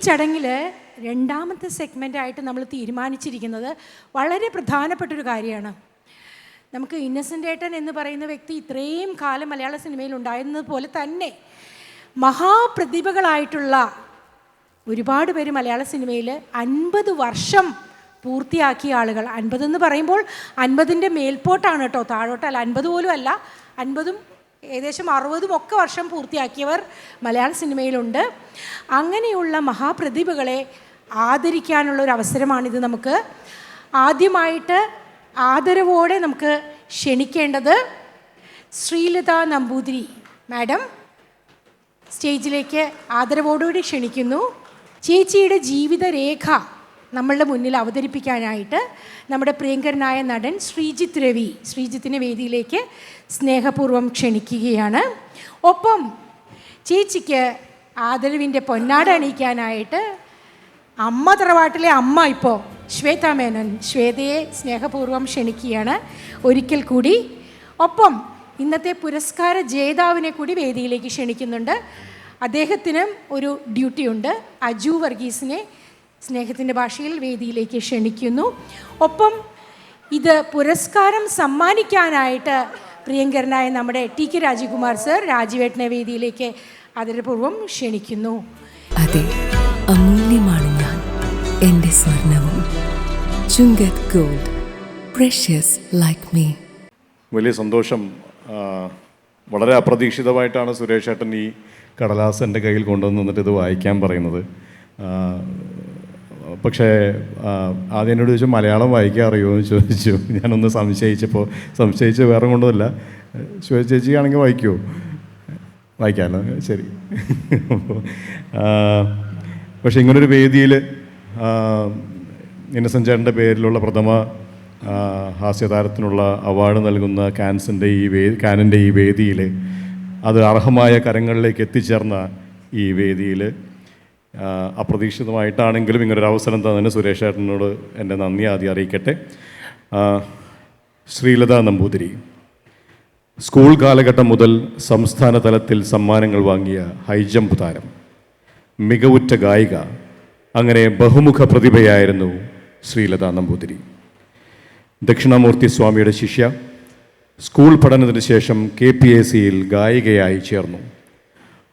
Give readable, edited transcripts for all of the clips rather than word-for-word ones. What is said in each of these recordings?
ചടങ്ങിൽ രണ്ടാമത്തെ സെഗ്മെൻ്റായിട്ട് നമ്മൾ തീരുമാനിച്ചിരിക്കുന്നത് വളരെ പ്രധാനപ്പെട്ടൊരു കാര്യമാണ്. നമുക്ക് ഇന്നസെൻ്റ് ഏട്ടൻ എന്ന് പറയുന്ന വ്യക്തി ഇത്രയും കാലം മലയാള സിനിമയിൽ ഉണ്ടായിരുന്നത് പോലെ തന്നെ മഹാപ്രതിഭകളായിട്ടുള്ള ഒരുപാട് പേര് മലയാള സിനിമയിൽ 50 വർഷം പൂർത്തിയാക്കിയ ആളുകൾ. 50 എന്ന് പറയുമ്പോൾ 50ൻ്റെ മേൽപോട്ടാണ് കേട്ടോ, താഴോട്ടല്ല. 50 പോലും അല്ല, 50ഉം ഏകദേശം 60ഉം ഒക്കെ വർഷം പൂർത്തിയാക്കിയവർ മലയാള സിനിമയിലുണ്ട്. അങ്ങനെയുള്ള മഹാപ്രതിഭകളെ ആദരിക്കാനുള്ളൊരു അവസരമാണിത്. നമുക്ക് ആദ്യമായിട്ട് ആദരവോടെ നമുക്ക് ക്ഷണിക്കേണ്ടത് ശ്രീലത നമ്പൂതിരി മാഡം സ്റ്റേജിലേക്ക് ആദരവോടുകൂടി ക്ഷണിക്കുന്നു. ചേച്ചിയുടെ ജീവിതരേഖ നമ്മളുടെ മുന്നിൽ അവതരിപ്പിക്കാനായിട്ട് നമ്മുടെ പ്രിയങ്കരനായ നടൻ ശ്രീജിത്തിനെ വേദിയിലേക്ക് സ്നേഹപൂർവ്വം ക്ഷണിക്കുകയാണ്. ഒപ്പം ചേച്ചിക്ക് ആദരവിൻ്റെ പൊന്നാട അണിയിക്കാനായിട്ട് അമ്മ തറവാട്ടിലെ അമ്മ ഇപ്പോൾ ശ്വേത മേനോൻ, ശ്വേതയെ സ്നേഹപൂർവ്വം ക്ഷണിക്കുകയാണ് ഒരിക്കൽ കൂടി. ഒപ്പം ഇന്നത്തെ പുരസ്കാര ജേതാവിനെ കൂടി വേദിയിലേക്ക് ക്ഷണിക്കുന്നുണ്ട്. അദ്ദേഹത്തിനും ഒരു ഡ്യൂട്ടിയുണ്ട്. അജു വർഗീസിനെ സ്നേഹത്തിൻ്റെ ഭാഷയിൽ വേദിയിലേക്ക് ക്ഷണിക്കുന്നു. ഒപ്പം ഇത് പുരസ്കാരം സമ്മാനിക്കാനായിട്ട് പ്രിയങ്കരനായ നമ്മുടെ ടി കെ രാജകുമാർ സർ, രാജീവേട്ടനെ വേദിയിലേക്ക് ആദരപൂർവ്വം ക്ഷണിക്കുന്നു. അതെ, അമൂല്യമാണ് ഞാൻ, എൻ്റെ സ്വർണവും. Chungath gold, precious like me. വലിയ സന്തോഷം. വളരെ അപ്രതീക്ഷിതമായിട്ടാണ് സുരേഷ് ഏട്ടൻ ഈ കടലാസ് എൻ്റെ കയ്യിൽ കൊണ്ടുവന്നിട്ട് ഇത് വായിക്കാൻ പറയുന്നത്. പക്ഷേ ആദ്യം എന്നോട് ചോദിച്ചു മലയാളം വായിക്കാൻ അറിയുമോ എന്ന് ചോദിച്ചു. ഞാനൊന്ന് സംശയിച്ച് വേറെ കൊണ്ടതല്ല, ചേച്ചിയാണെങ്കിൽ വായിക്കുമോ? വായിക്കാമല്ലോ, ശരി. പക്ഷേ ഇങ്ങനൊരു വേദിയിൽ ഇന്നസെൻ്റ് ചേട്ടൻ്റെ പേരിലുള്ള പ്രഥമ ഹാസ്യതാരത്തിനുള്ള അവാർഡ് നൽകുന്ന കാനിൻ്റെ ഈ വേദിയിൽ, അത് അർഹമായ കരങ്ങളിലേക്ക് എത്തിച്ചേർന്ന ഈ വേദിയിൽ അപ്രതീക്ഷിതമായിട്ടാണെങ്കിലും ഇങ്ങനൊരു അവസരം തന്നതിന് സുരേഷ് ഏട്ടനോട് എൻ്റെ നന്ദി ആദ്യം അറിയിക്കട്ടെ. ശ്രീലത നമ്പൂതിരി സ്കൂൾ കാലഘട്ടം മുതൽ സംസ്ഥാന തലത്തിൽ സമ്മാനങ്ങൾ വാങ്ങിയ ഹൈജമ്പ് താരം, മികവുറ്റ ഗായിക, അങ്ങനെ ബഹുമുഖ പ്രതിഭയായിരുന്നു ശ്രീലത നമ്പൂതിരി. ദക്ഷിണാമൂർത്തി സ്വാമിയുടെ ശിഷ്യ. സ്കൂൾ പഠനത്തിന് ശേഷം KPACയിൽ ഗായികയായി ചേർന്നു.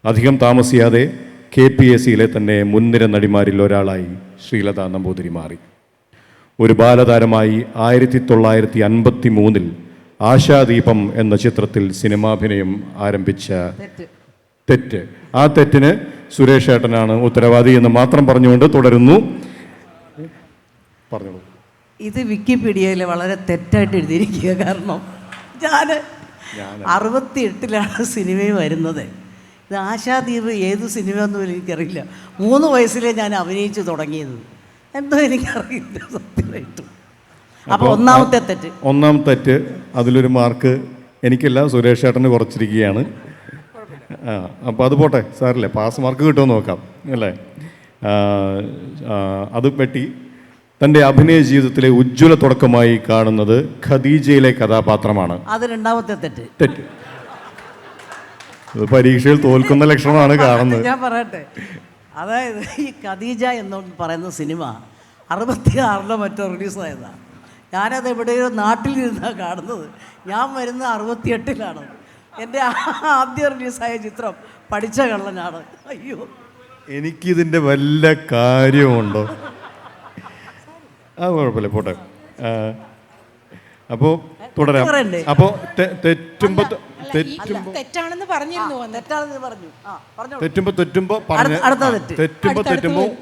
അധികം താമസിയാതെ KPACയിലെ തന്നെ മുൻനിര നടിമാരിൽ ഒരാളായി ശ്രീലത നമ്പൂതിരി മാറി. ഒരു ബാലതാരമായി 1953 ആശാദീപം എന്ന ചിത്രത്തിൽ സിനിമാഭിനയം ആരംഭിച്ച തെറ്റ്, ആ തെറ്റിന് സുരേഷ് ഏട്ടനാണ് ഉത്തരവാദി എന്ന് മാത്രം പറഞ്ഞുകൊണ്ട് തുടരുന്നു. പറഞ്ഞോളൂ. ഇത് വിക്കിപീഡിയയിൽ വളരെ തെറ്റായിട്ട് എഴുതിയിരിക്കുക. കാരണം ഞാൻ 68 സിനിമയിൽ വരുന്നത്. ഇത് ആശാദീപ് ഏത് സിനിമയൊന്നും എനിക്കറിയില്ല. 3 വയസ്സിലേ ഞാൻ അഭിനയിച്ച് തുടങ്ങിയത്. എന്തോ എനിക്കറിയില്ല സത്യമായിട്ടും. അപ്പോൾ ഒന്നാമത്തെ തെറ്റ്, അതിലൊരു മാർക്ക് എനിക്കില്ല, സുരേഷ് ഏട്ടന് കുറച്ചിരിക്കുകയാണ്. അപ്പോൾ അത് പോട്ടെ, സാറില്ലേ, പാസ് മാർക്ക് കിട്ടുമെന്ന് നോക്കാം അല്ലേ. അത് പറ്റി തൻ്റെ അഭിനയ ജീവിതത്തിലെ ഉജ്ജ്വല തുടക്കമായി കാണുന്നത് ഖദീജയിലെ കഥാപാത്രമാണ്. അത് രണ്ടാമത്തെ തെറ്റ്. പരീക്ഷയിൽ തോൽക്കുന്ന ലക്ഷണമാണ് കാണുന്നത്. ഞാൻ പറയട്ടെ, അതായത് ഈ ഖദീജ എന്ന് പറയുന്ന സിനിമ 66 മറ്റോ റിലീസായതാണ്. ഞാനത് എവിടെയോ നാട്ടിലിരുന്നാണ് കാണുന്നത്. ഞാൻ വരുന്നത് 68 എൻ്റെ ആദ്യ റിലീസായ ചിത്രം പഠിച്ച കള്ളനാണ്. അയ്യോ, എനിക്കിതിൻ്റെ വല്ല കാര്യമുണ്ടോ? അത് കുഴപ്പമില്ല, പോട്ടെ. അപ്പോൾ തുടരാം. അപ്പോൾ തെറ്റുമ്പോൾ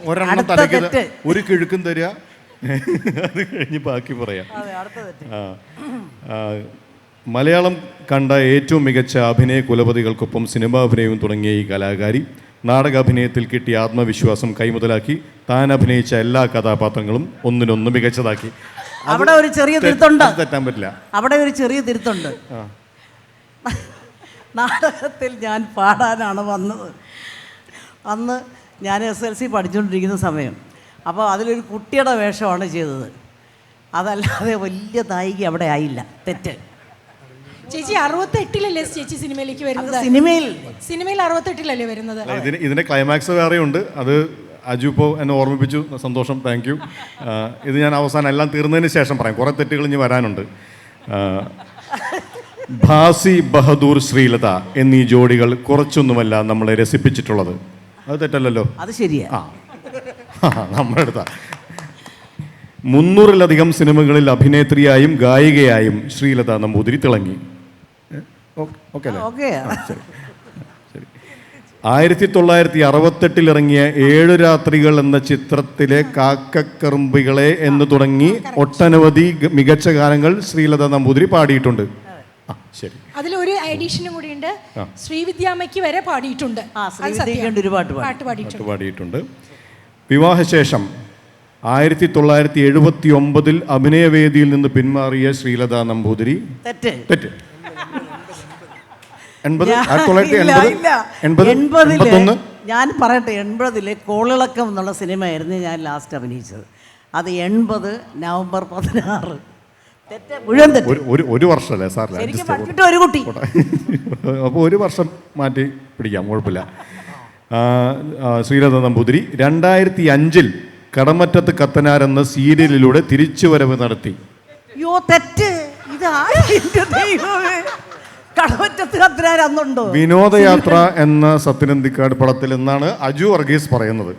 ഒരെണ്ണം തലയ്ക്ക് ഒരു കിഴുക്കും തരിക, അത് കഴിഞ്ഞ് ബാക്കി പറയാം. മലയാളം കണ്ട ഏറ്റവും മികച്ച അഭിനയ കുലപതികൾക്കൊപ്പം സിനിമാഭിനയവും തുടങ്ങിയ ഈ കലാകാരി നാടകാഭിനയത്തിൽ കിട്ടിയ ആത്മവിശ്വാസം കൈമുതലാക്കി താൻ അഭിനയിച്ച എല്ലാ കഥാപാത്രങ്ങളും ഒന്നിനൊന്ന് മികച്ചതാക്കി. അവിടെ ഒരു ചെറിയ തിരുത്തുണ്ട്, തെറ്റാൻ പറ്റില്ല. അവിടെ ഒരു ചെറിയ തിരുത്തുണ്ട്. നാടകത്തിൽ ഞാൻ പാടാനാണ് വന്നത്. അന്ന് ഞാൻ SLC പഠിച്ചുകൊണ്ടിരിക്കുന്ന സമയം. അപ്പോൾ അതിലൊരു കുട്ടിയുടെ വേഷമാണ് ചെയ്തത്. അതല്ലാതെ വലിയ നായിക അവിടെ ആയില്ല. തെറ്റ്. ചേച്ചി 68-ലല്ലേ ചേച്ചി സിനിമയിലേക്ക് വരുന്നത്? സിനിമയിൽ 68-ലല്ലേ വരുന്നത്? ഇതിന്റെ ക്ലൈമാക്സ് വേറെയുണ്ട്. അത് അജു ഇപ്പോൾ എന്നെ ഓർമ്മിപ്പിച്ചു, സന്തോഷം, താങ്ക് യു. ഇത് ഞാൻ അവസാനം എല്ലാം തീർന്നതിന് ശേഷം പറയാം, കുറേ തെറ്റുകൾ ഇനി വരാനുണ്ട്. ഭാസി ബഹദൂർ ശ്രീലത എന്നീ ജോഡികൾ കുറച്ചൊന്നുമല്ല നമ്മളെ രസിപ്പിച്ചിട്ടുള്ളത്. അത് തെറ്റല്ലല്ലോ? അത് ശരിയാ. നമ്മുടെ അടുത്ത 300-ലധികം സിനിമകളിൽ അഭിനേത്രിയായും ഗായികയായും ശ്രീലത നമ്പൂതിരി തിളങ്ങി. ഓക്കെ അല്ലേ? ഓക്കെ. ശരി. 1968 ഇറങ്ങിയ 7 രാത്രികൾ എന്ന ചിത്രത്തിലെ കാക്കക്കറുമ്പികളെ എന്ന് തുടങ്ങി ഒട്ടനവധി മികച്ച ഗാനങ്ങൾ ശ്രീലത നമ്പൂതിരി പാടിയിട്ടുണ്ട്. ശരി, അതിലൊരു എഡിഷനും കൂടി ഉണ്ട്. ശ്രീവിദ്യാമ്മയ്ക്ക് വരെ പാടിയിട്ടുണ്ട്. പാട്ട് പാടിയിട്ടുണ്ട്. വിവാഹശേഷം 1979 അഭിനയവേദിയിൽ നിന്ന് പിന്മാറിയ ശ്രീലത നമ്പൂതിരി തെറ്റ്. 1980 ഞാൻ പറയട്ടെ, 80 കോളിളക്കം എന്നുള്ള സിനിമയായിരുന്നു ഞാൻ ലാസ്റ്റ് അഭിനയിച്ചത്. അത് 80 നവംബർ 16. മുഴുവൻ ഒരു വർഷമല്ലേ സാർ? ഒരു കുട്ടി. അപ്പോൾ ഒരു വർഷം മാറ്റി പിടിക്കാം, കുഴപ്പമില്ല. ശ്രീലത നമ്പൂതിരി 2005 കടമറ്റത്ത് കത്തനാർ എന്ന സീരിയലിലൂടെ തിരിച്ചുവരവ് നടത്തി. യോ തെറ്റ്. ഇത് കടമറ്റത്ത് കത്തനാർ അന്നുണ്ടോ? വിനോദയാത്ര എന്ന സത്യനന്ദിക്കാട് പടത്തിൽ എന്നാണ് അജു വർഗീസ് പറയുന്നത്.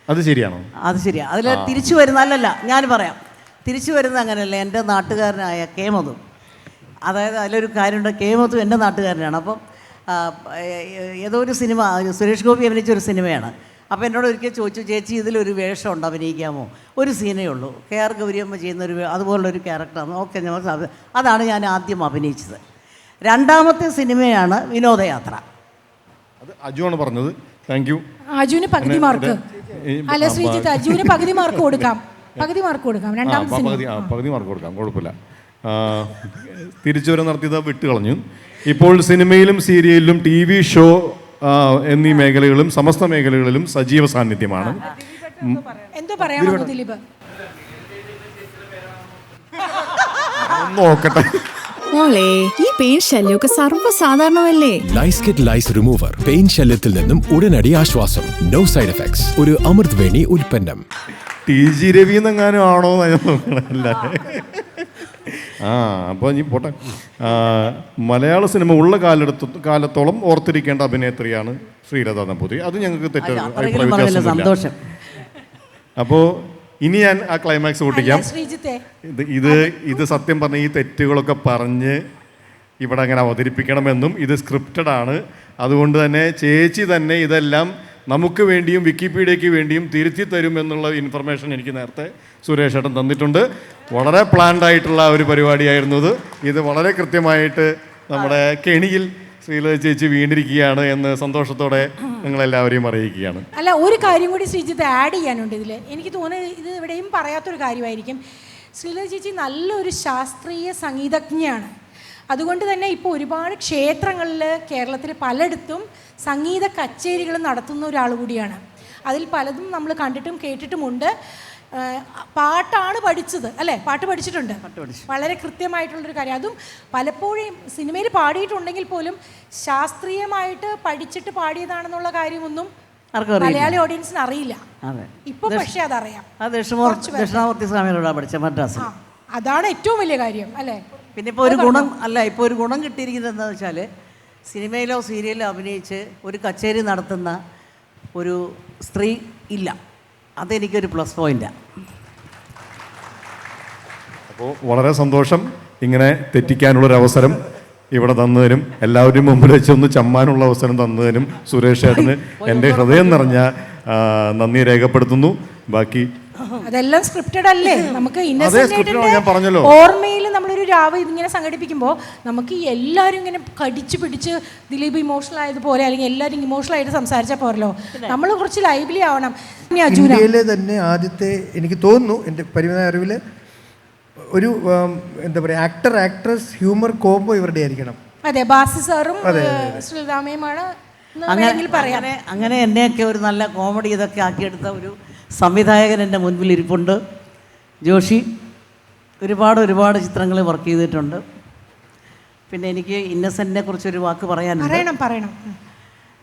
അത് ശരിയാണോ? അത് ശരിയാ. അതിൽ തിരിച്ചു വരുന്ന അല്ലല്ല, ഞാൻ പറയാം, തിരിച്ചു വരുന്ന അങ്ങനെയല്ല. എൻ്റെ നാട്ടുകാരനായ കേമതു, അതായത് അതിലൊരു കാര്യമുണ്ട്, കേമതു എൻ്റെ നാട്ടുകാരനാണ്. അപ്പം ഏതോ ഒരു സിനിമ, സുരേഷ് ഗോപി അഭിനയിച്ചൊരു സിനിമയാണ്. അപ്പോൾ എന്നോട് ഒരിക്കൽ ചോദിച്ചു, ചേച്ചി ഇതിലൊരു വേഷമുണ്ട്, അഭിനയിക്കാമോ? ഒരു സീനേ ഉള്ളൂ, KR ഗൗരിയമ്മ ചെയ്യുന്നൊരു അതുപോലുള്ളൊരു ക്യാരക്ടറാണ്. ഓക്കെ, അതാണ് ഞാൻ ആദ്യം അഭിനയിച്ചത്. രണ്ടാമത്തെ സിനിമയാണ് വിനോദയാത്ര. അത് അജുവാണ് പറഞ്ഞത്. Thank you. അജുവിന് പകുതി മാർക്ക്. അല്ല ശ്രീജിത്ത്, അജുവിന് പകുതി മാർക്ക് കൊടുക്കാം. പകുതി മാർക്ക് കൊടുക്കാം. പകുതി മാർക്ക് കൊടുക്കാം, കുഴപ്പമില്ല. തിരിച്ചുവരവ് നടത്തിയത് വിട്ട് കളഞ്ഞു. ഇപ്പോൾ സിനിമയിലും സീരിയലിലും TV ഷോ എന്നീ മേഖലകളിലും സമസ്ത മേഖലകളിലും സജീവ സാന്നിധ്യമാണ്. എന്തോ പറയാമോ ദിലീപ്? നോക്കട്ടെ മോളെ, ഈ പെയിൻ ശല്യമൊക്കെ സർവ്വസാധാരണമല്ലേ? Lice kit lice remover pain ശല്യത്തിൽ നിന്നും ഉടനടി ആശ്വാസം. No side effects. ഒരു അമൃത് വേണി ഉൽപ്പന്നം. TG രവി എന്നെങ്ങാനും ആണോ? അപ്പോൾ ഇനി പോട്ടെ. മലയാള സിനിമ ഉള്ള കാലത്തോളം ഓർത്തിരിക്കേണ്ട അഭിനേത്രിയാണ് ശ്രീലത നമ്പൂതിരി. അത് ഞങ്ങൾക്ക് സന്തോഷം. അപ്പോൾ ഇനി ഞാൻ ആ ക്ലൈമാക്സ് കൂട്ടിക്കാം. ഇത് സത്യം പറഞ്ഞ ഈ തെറ്റുകളൊക്കെ പറഞ്ഞ് ഇവിടെ അങ്ങനെ അവതരിപ്പിക്കണമെന്നും ഇത് സ്ക്രിപ്റ്റഡ് ആണ്. അതുകൊണ്ട് തന്നെ ചേച്ചി തന്നെ ഇതെല്ലാം നമുക്ക് വേണ്ടിയും വിക്കിപീഡിയയ്ക്ക് വേണ്ടിയും തിരുത്തി തരും എന്നുള്ള ഇൻഫർമേഷൻ എനിക്ക് നേരത്തെ സുരേഷ് ഏട്ടൻ തന്നിട്ടുണ്ട്. വളരെ പ്ലാൻഡ് ആയിട്ടുള്ള ഒരു പരിപാടിയായിരുന്നു ഇത് വളരെ കൃത്യമായിട്ട് നമ്മുടെ കെണിയിൽ ശ്രീലത ചേച്ചി വീണ്ടിരിക്കുകയാണ് എന്ന് സന്തോഷത്തോടെ നിങ്ങളെല്ലാവരെയും അറിയിക്കുകയാണ്. അല്ല, ഒരു കാര്യം കൂടി ശ്രീജിത്ത് ആഡ് ചെയ്യാനുണ്ട് ഇതിൽ. എനിക്ക് തോന്നുന്നത് ഇത് ഇവിടെയും പറയാത്തൊരു കാര്യമായിരിക്കും. ശ്രീലത ചേച്ചി നല്ലൊരു ശാസ്ത്രീയ സംഗീതജ്ഞയാണ്. അതുകൊണ്ട് തന്നെ ഇപ്പോൾ ഒരുപാട് ക്ഷേത്രങ്ങളിൽ കേരളത്തിൽ പലയിടത്തും സംഗീത കച്ചേരികൾ നടത്തുന്ന ഒരാൾ കൂടിയാണ്. അതിൽ പലതും നമ്മൾ കണ്ടിട്ടും കേട്ടിട്ടുമുണ്ട്. പാട്ടാണ് പഠിച്ചത് അല്ലേ? പാട്ട് പഠിച്ചിട്ടുണ്ട്. വളരെ കൃത്യമായിട്ടുള്ളൊരു കാര്യം. അതും പലപ്പോഴും സിനിമയിൽ പാടിയിട്ടുണ്ടെങ്കിൽ പോലും ശാസ്ത്രീയമായിട്ട് പഠിച്ചിട്ട് പാടിയതാണെന്നുള്ള കാര്യമൊന്നും മലയാളി ഓഡിയൻസിന് അറിയില്ല. ഇപ്പൊ പക്ഷേ അതറിയാം. ദക്ഷിണാമൂർത്തി സ്വാമികളോടാ പഠിച്ച മദ്രാസ്. അതാണ് ഏറ്റവും വലിയ കാര്യം അല്ലേ? പിന്നെ ഇപ്പോൾ ഒരു ഗുണം അല്ല, ഇപ്പോൾ ഒരു ഗുണം കിട്ടിയിരിക്കുന്നത് എന്താണെന്ന് വെച്ചാൽ, സിനിമയിലോ സീരിയലിലോ അഭിനയിച്ച് ഒരു കച്ചേരി നടത്തുന്ന ഒരു സ്ത്രീ ഇല്ല. അതെനിക്കൊരു പ്ലസ് പോയിന്റാണ്. അപ്പോൾ വളരെ സന്തോഷം. ഇങ്ങനെ തെറ്റിക്കാനുള്ളൊരവസരം ഇവിടെ തന്നതിനും എല്ലാവരുടെയും മുമ്പിൽ വെച്ച് ഒന്ന് ചമ്മാനുള്ള അവസരം തന്നതിനും സുരേഷ് ഏട്ടന് എൻ്റെ ഹൃദയം നിറഞ്ഞ നന്ദി രേഖപ്പെടുത്തുന്നു. ബാക്കി അതെല്ലാം സ്ക്രിപ്റ്റഡ് അല്ലേ? നമുക്ക് ഓർമ്മയിൽ നമ്മളൊരു രാവ് ഇങ്ങനെ സംഘടിപ്പിക്കുമ്പോൾ നമുക്ക് എല്ലാവരും ഇങ്ങനെ കടിച്ചു പിടിച്ച് ദിലീപ് ഇമോഷണൽ ആയതുപോലെ അല്ലെങ്കിൽ എല്ലാവരും ഇമോഷണൽ ആയിട്ട് സംസാരിച്ചാൽ പോരല്ലോ. നമ്മൾ കുറച്ച് ലൈവ്ലി ആവണം. ഇന്ത്യയിലെ തന്നെ ആദ്യത്തെ, എനിക്ക് തോന്നുന്നു എൻ്റെ പരിമിത അറിവിൽ, ഒരു എന്താ പറയുക, ആക്ട്രസ് ഹ്യൂമർ കോംബോ ഇവരുടെ ആയിരിക്കണം. അതെ, ബാസി സാറും ശ്രീരാമയുമാണ്. അങ്ങനെ എന്നെയൊക്കെ ഒരു നല്ല കോമഡി ഇതൊക്കെ ആക്കിയെടുത്ത ഒരു സംവിധായകൻ എൻ്റെ മുൻപിൽ ഇരിപ്പുണ്ട്, ജോഷി. ഒരുപാട് ചിത്രങ്ങൾ വർക്ക് ചെയ്തിട്ടുണ്ട്. പിന്നെ എനിക്ക് ഇന്നസെൻറ്റിനെ കുറിച്ചൊരു വാക്ക് പറയാനുണ്ട്. പറയണം.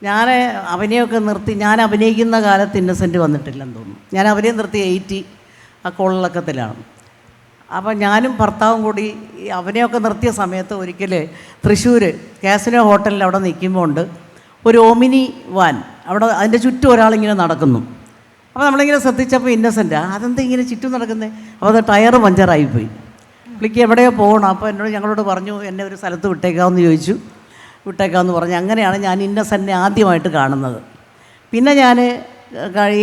ഞാൻ അഭിനയമൊക്കെ നിർത്തി, ഞാൻ അഭിനയിക്കുന്ന കാലത്ത് ഇന്നസെൻ്റ് വന്നിട്ടില്ലെന്ന് തോന്നുന്നു. ഞാൻ അഭിനയം നിർത്തി 80 ആ കോളിളക്കത്തിലാണ്. അപ്പം ഞാനും ഭർത്താവും കൂടി ഈ അഭിനയമൊക്കെ നിർത്തിയ സമയത്ത് ഒരിക്കൽ തൃശ്ശൂർ കാസിനോ ഹോട്ടലിൽ അവിടെ നിൽക്കുമ്പോൾ ഉണ്ട് ഒരു ഓമിനി വാൻ, അവിടെ അതിൻ്റെ ചുറ്റും ഒരാളിങ്ങനെ നടക്കുന്നു. അപ്പോൾ നമ്മളിങ്ങനെ ശ്രദ്ധിച്ചപ്പോൾ ഇന്നസെൻ്റ് അതെന്താ ഇങ്ങനെ ചുറ്റും നടക്കുന്നത്? അപ്പോൾ അത് ടയർ പഞ്ചറായിപ്പോയി. പുള്ളിക്ക് എവിടെയോ പോകണം. അപ്പോൾ എന്നോട് ഞങ്ങളോട് പറഞ്ഞു എന്നെ ഒരു സ്ഥലത്ത് വിട്ടേക്കാമെന്ന് ചോദിച്ചു. വിട്ടേക്കാമെന്ന് പറഞ്ഞു. അങ്ങനെയാണ് ഞാൻ ഇന്നസെൻ്റിനെ ആദ്യമായിട്ട് കാണുന്നത്. പിന്നെ ഞാൻ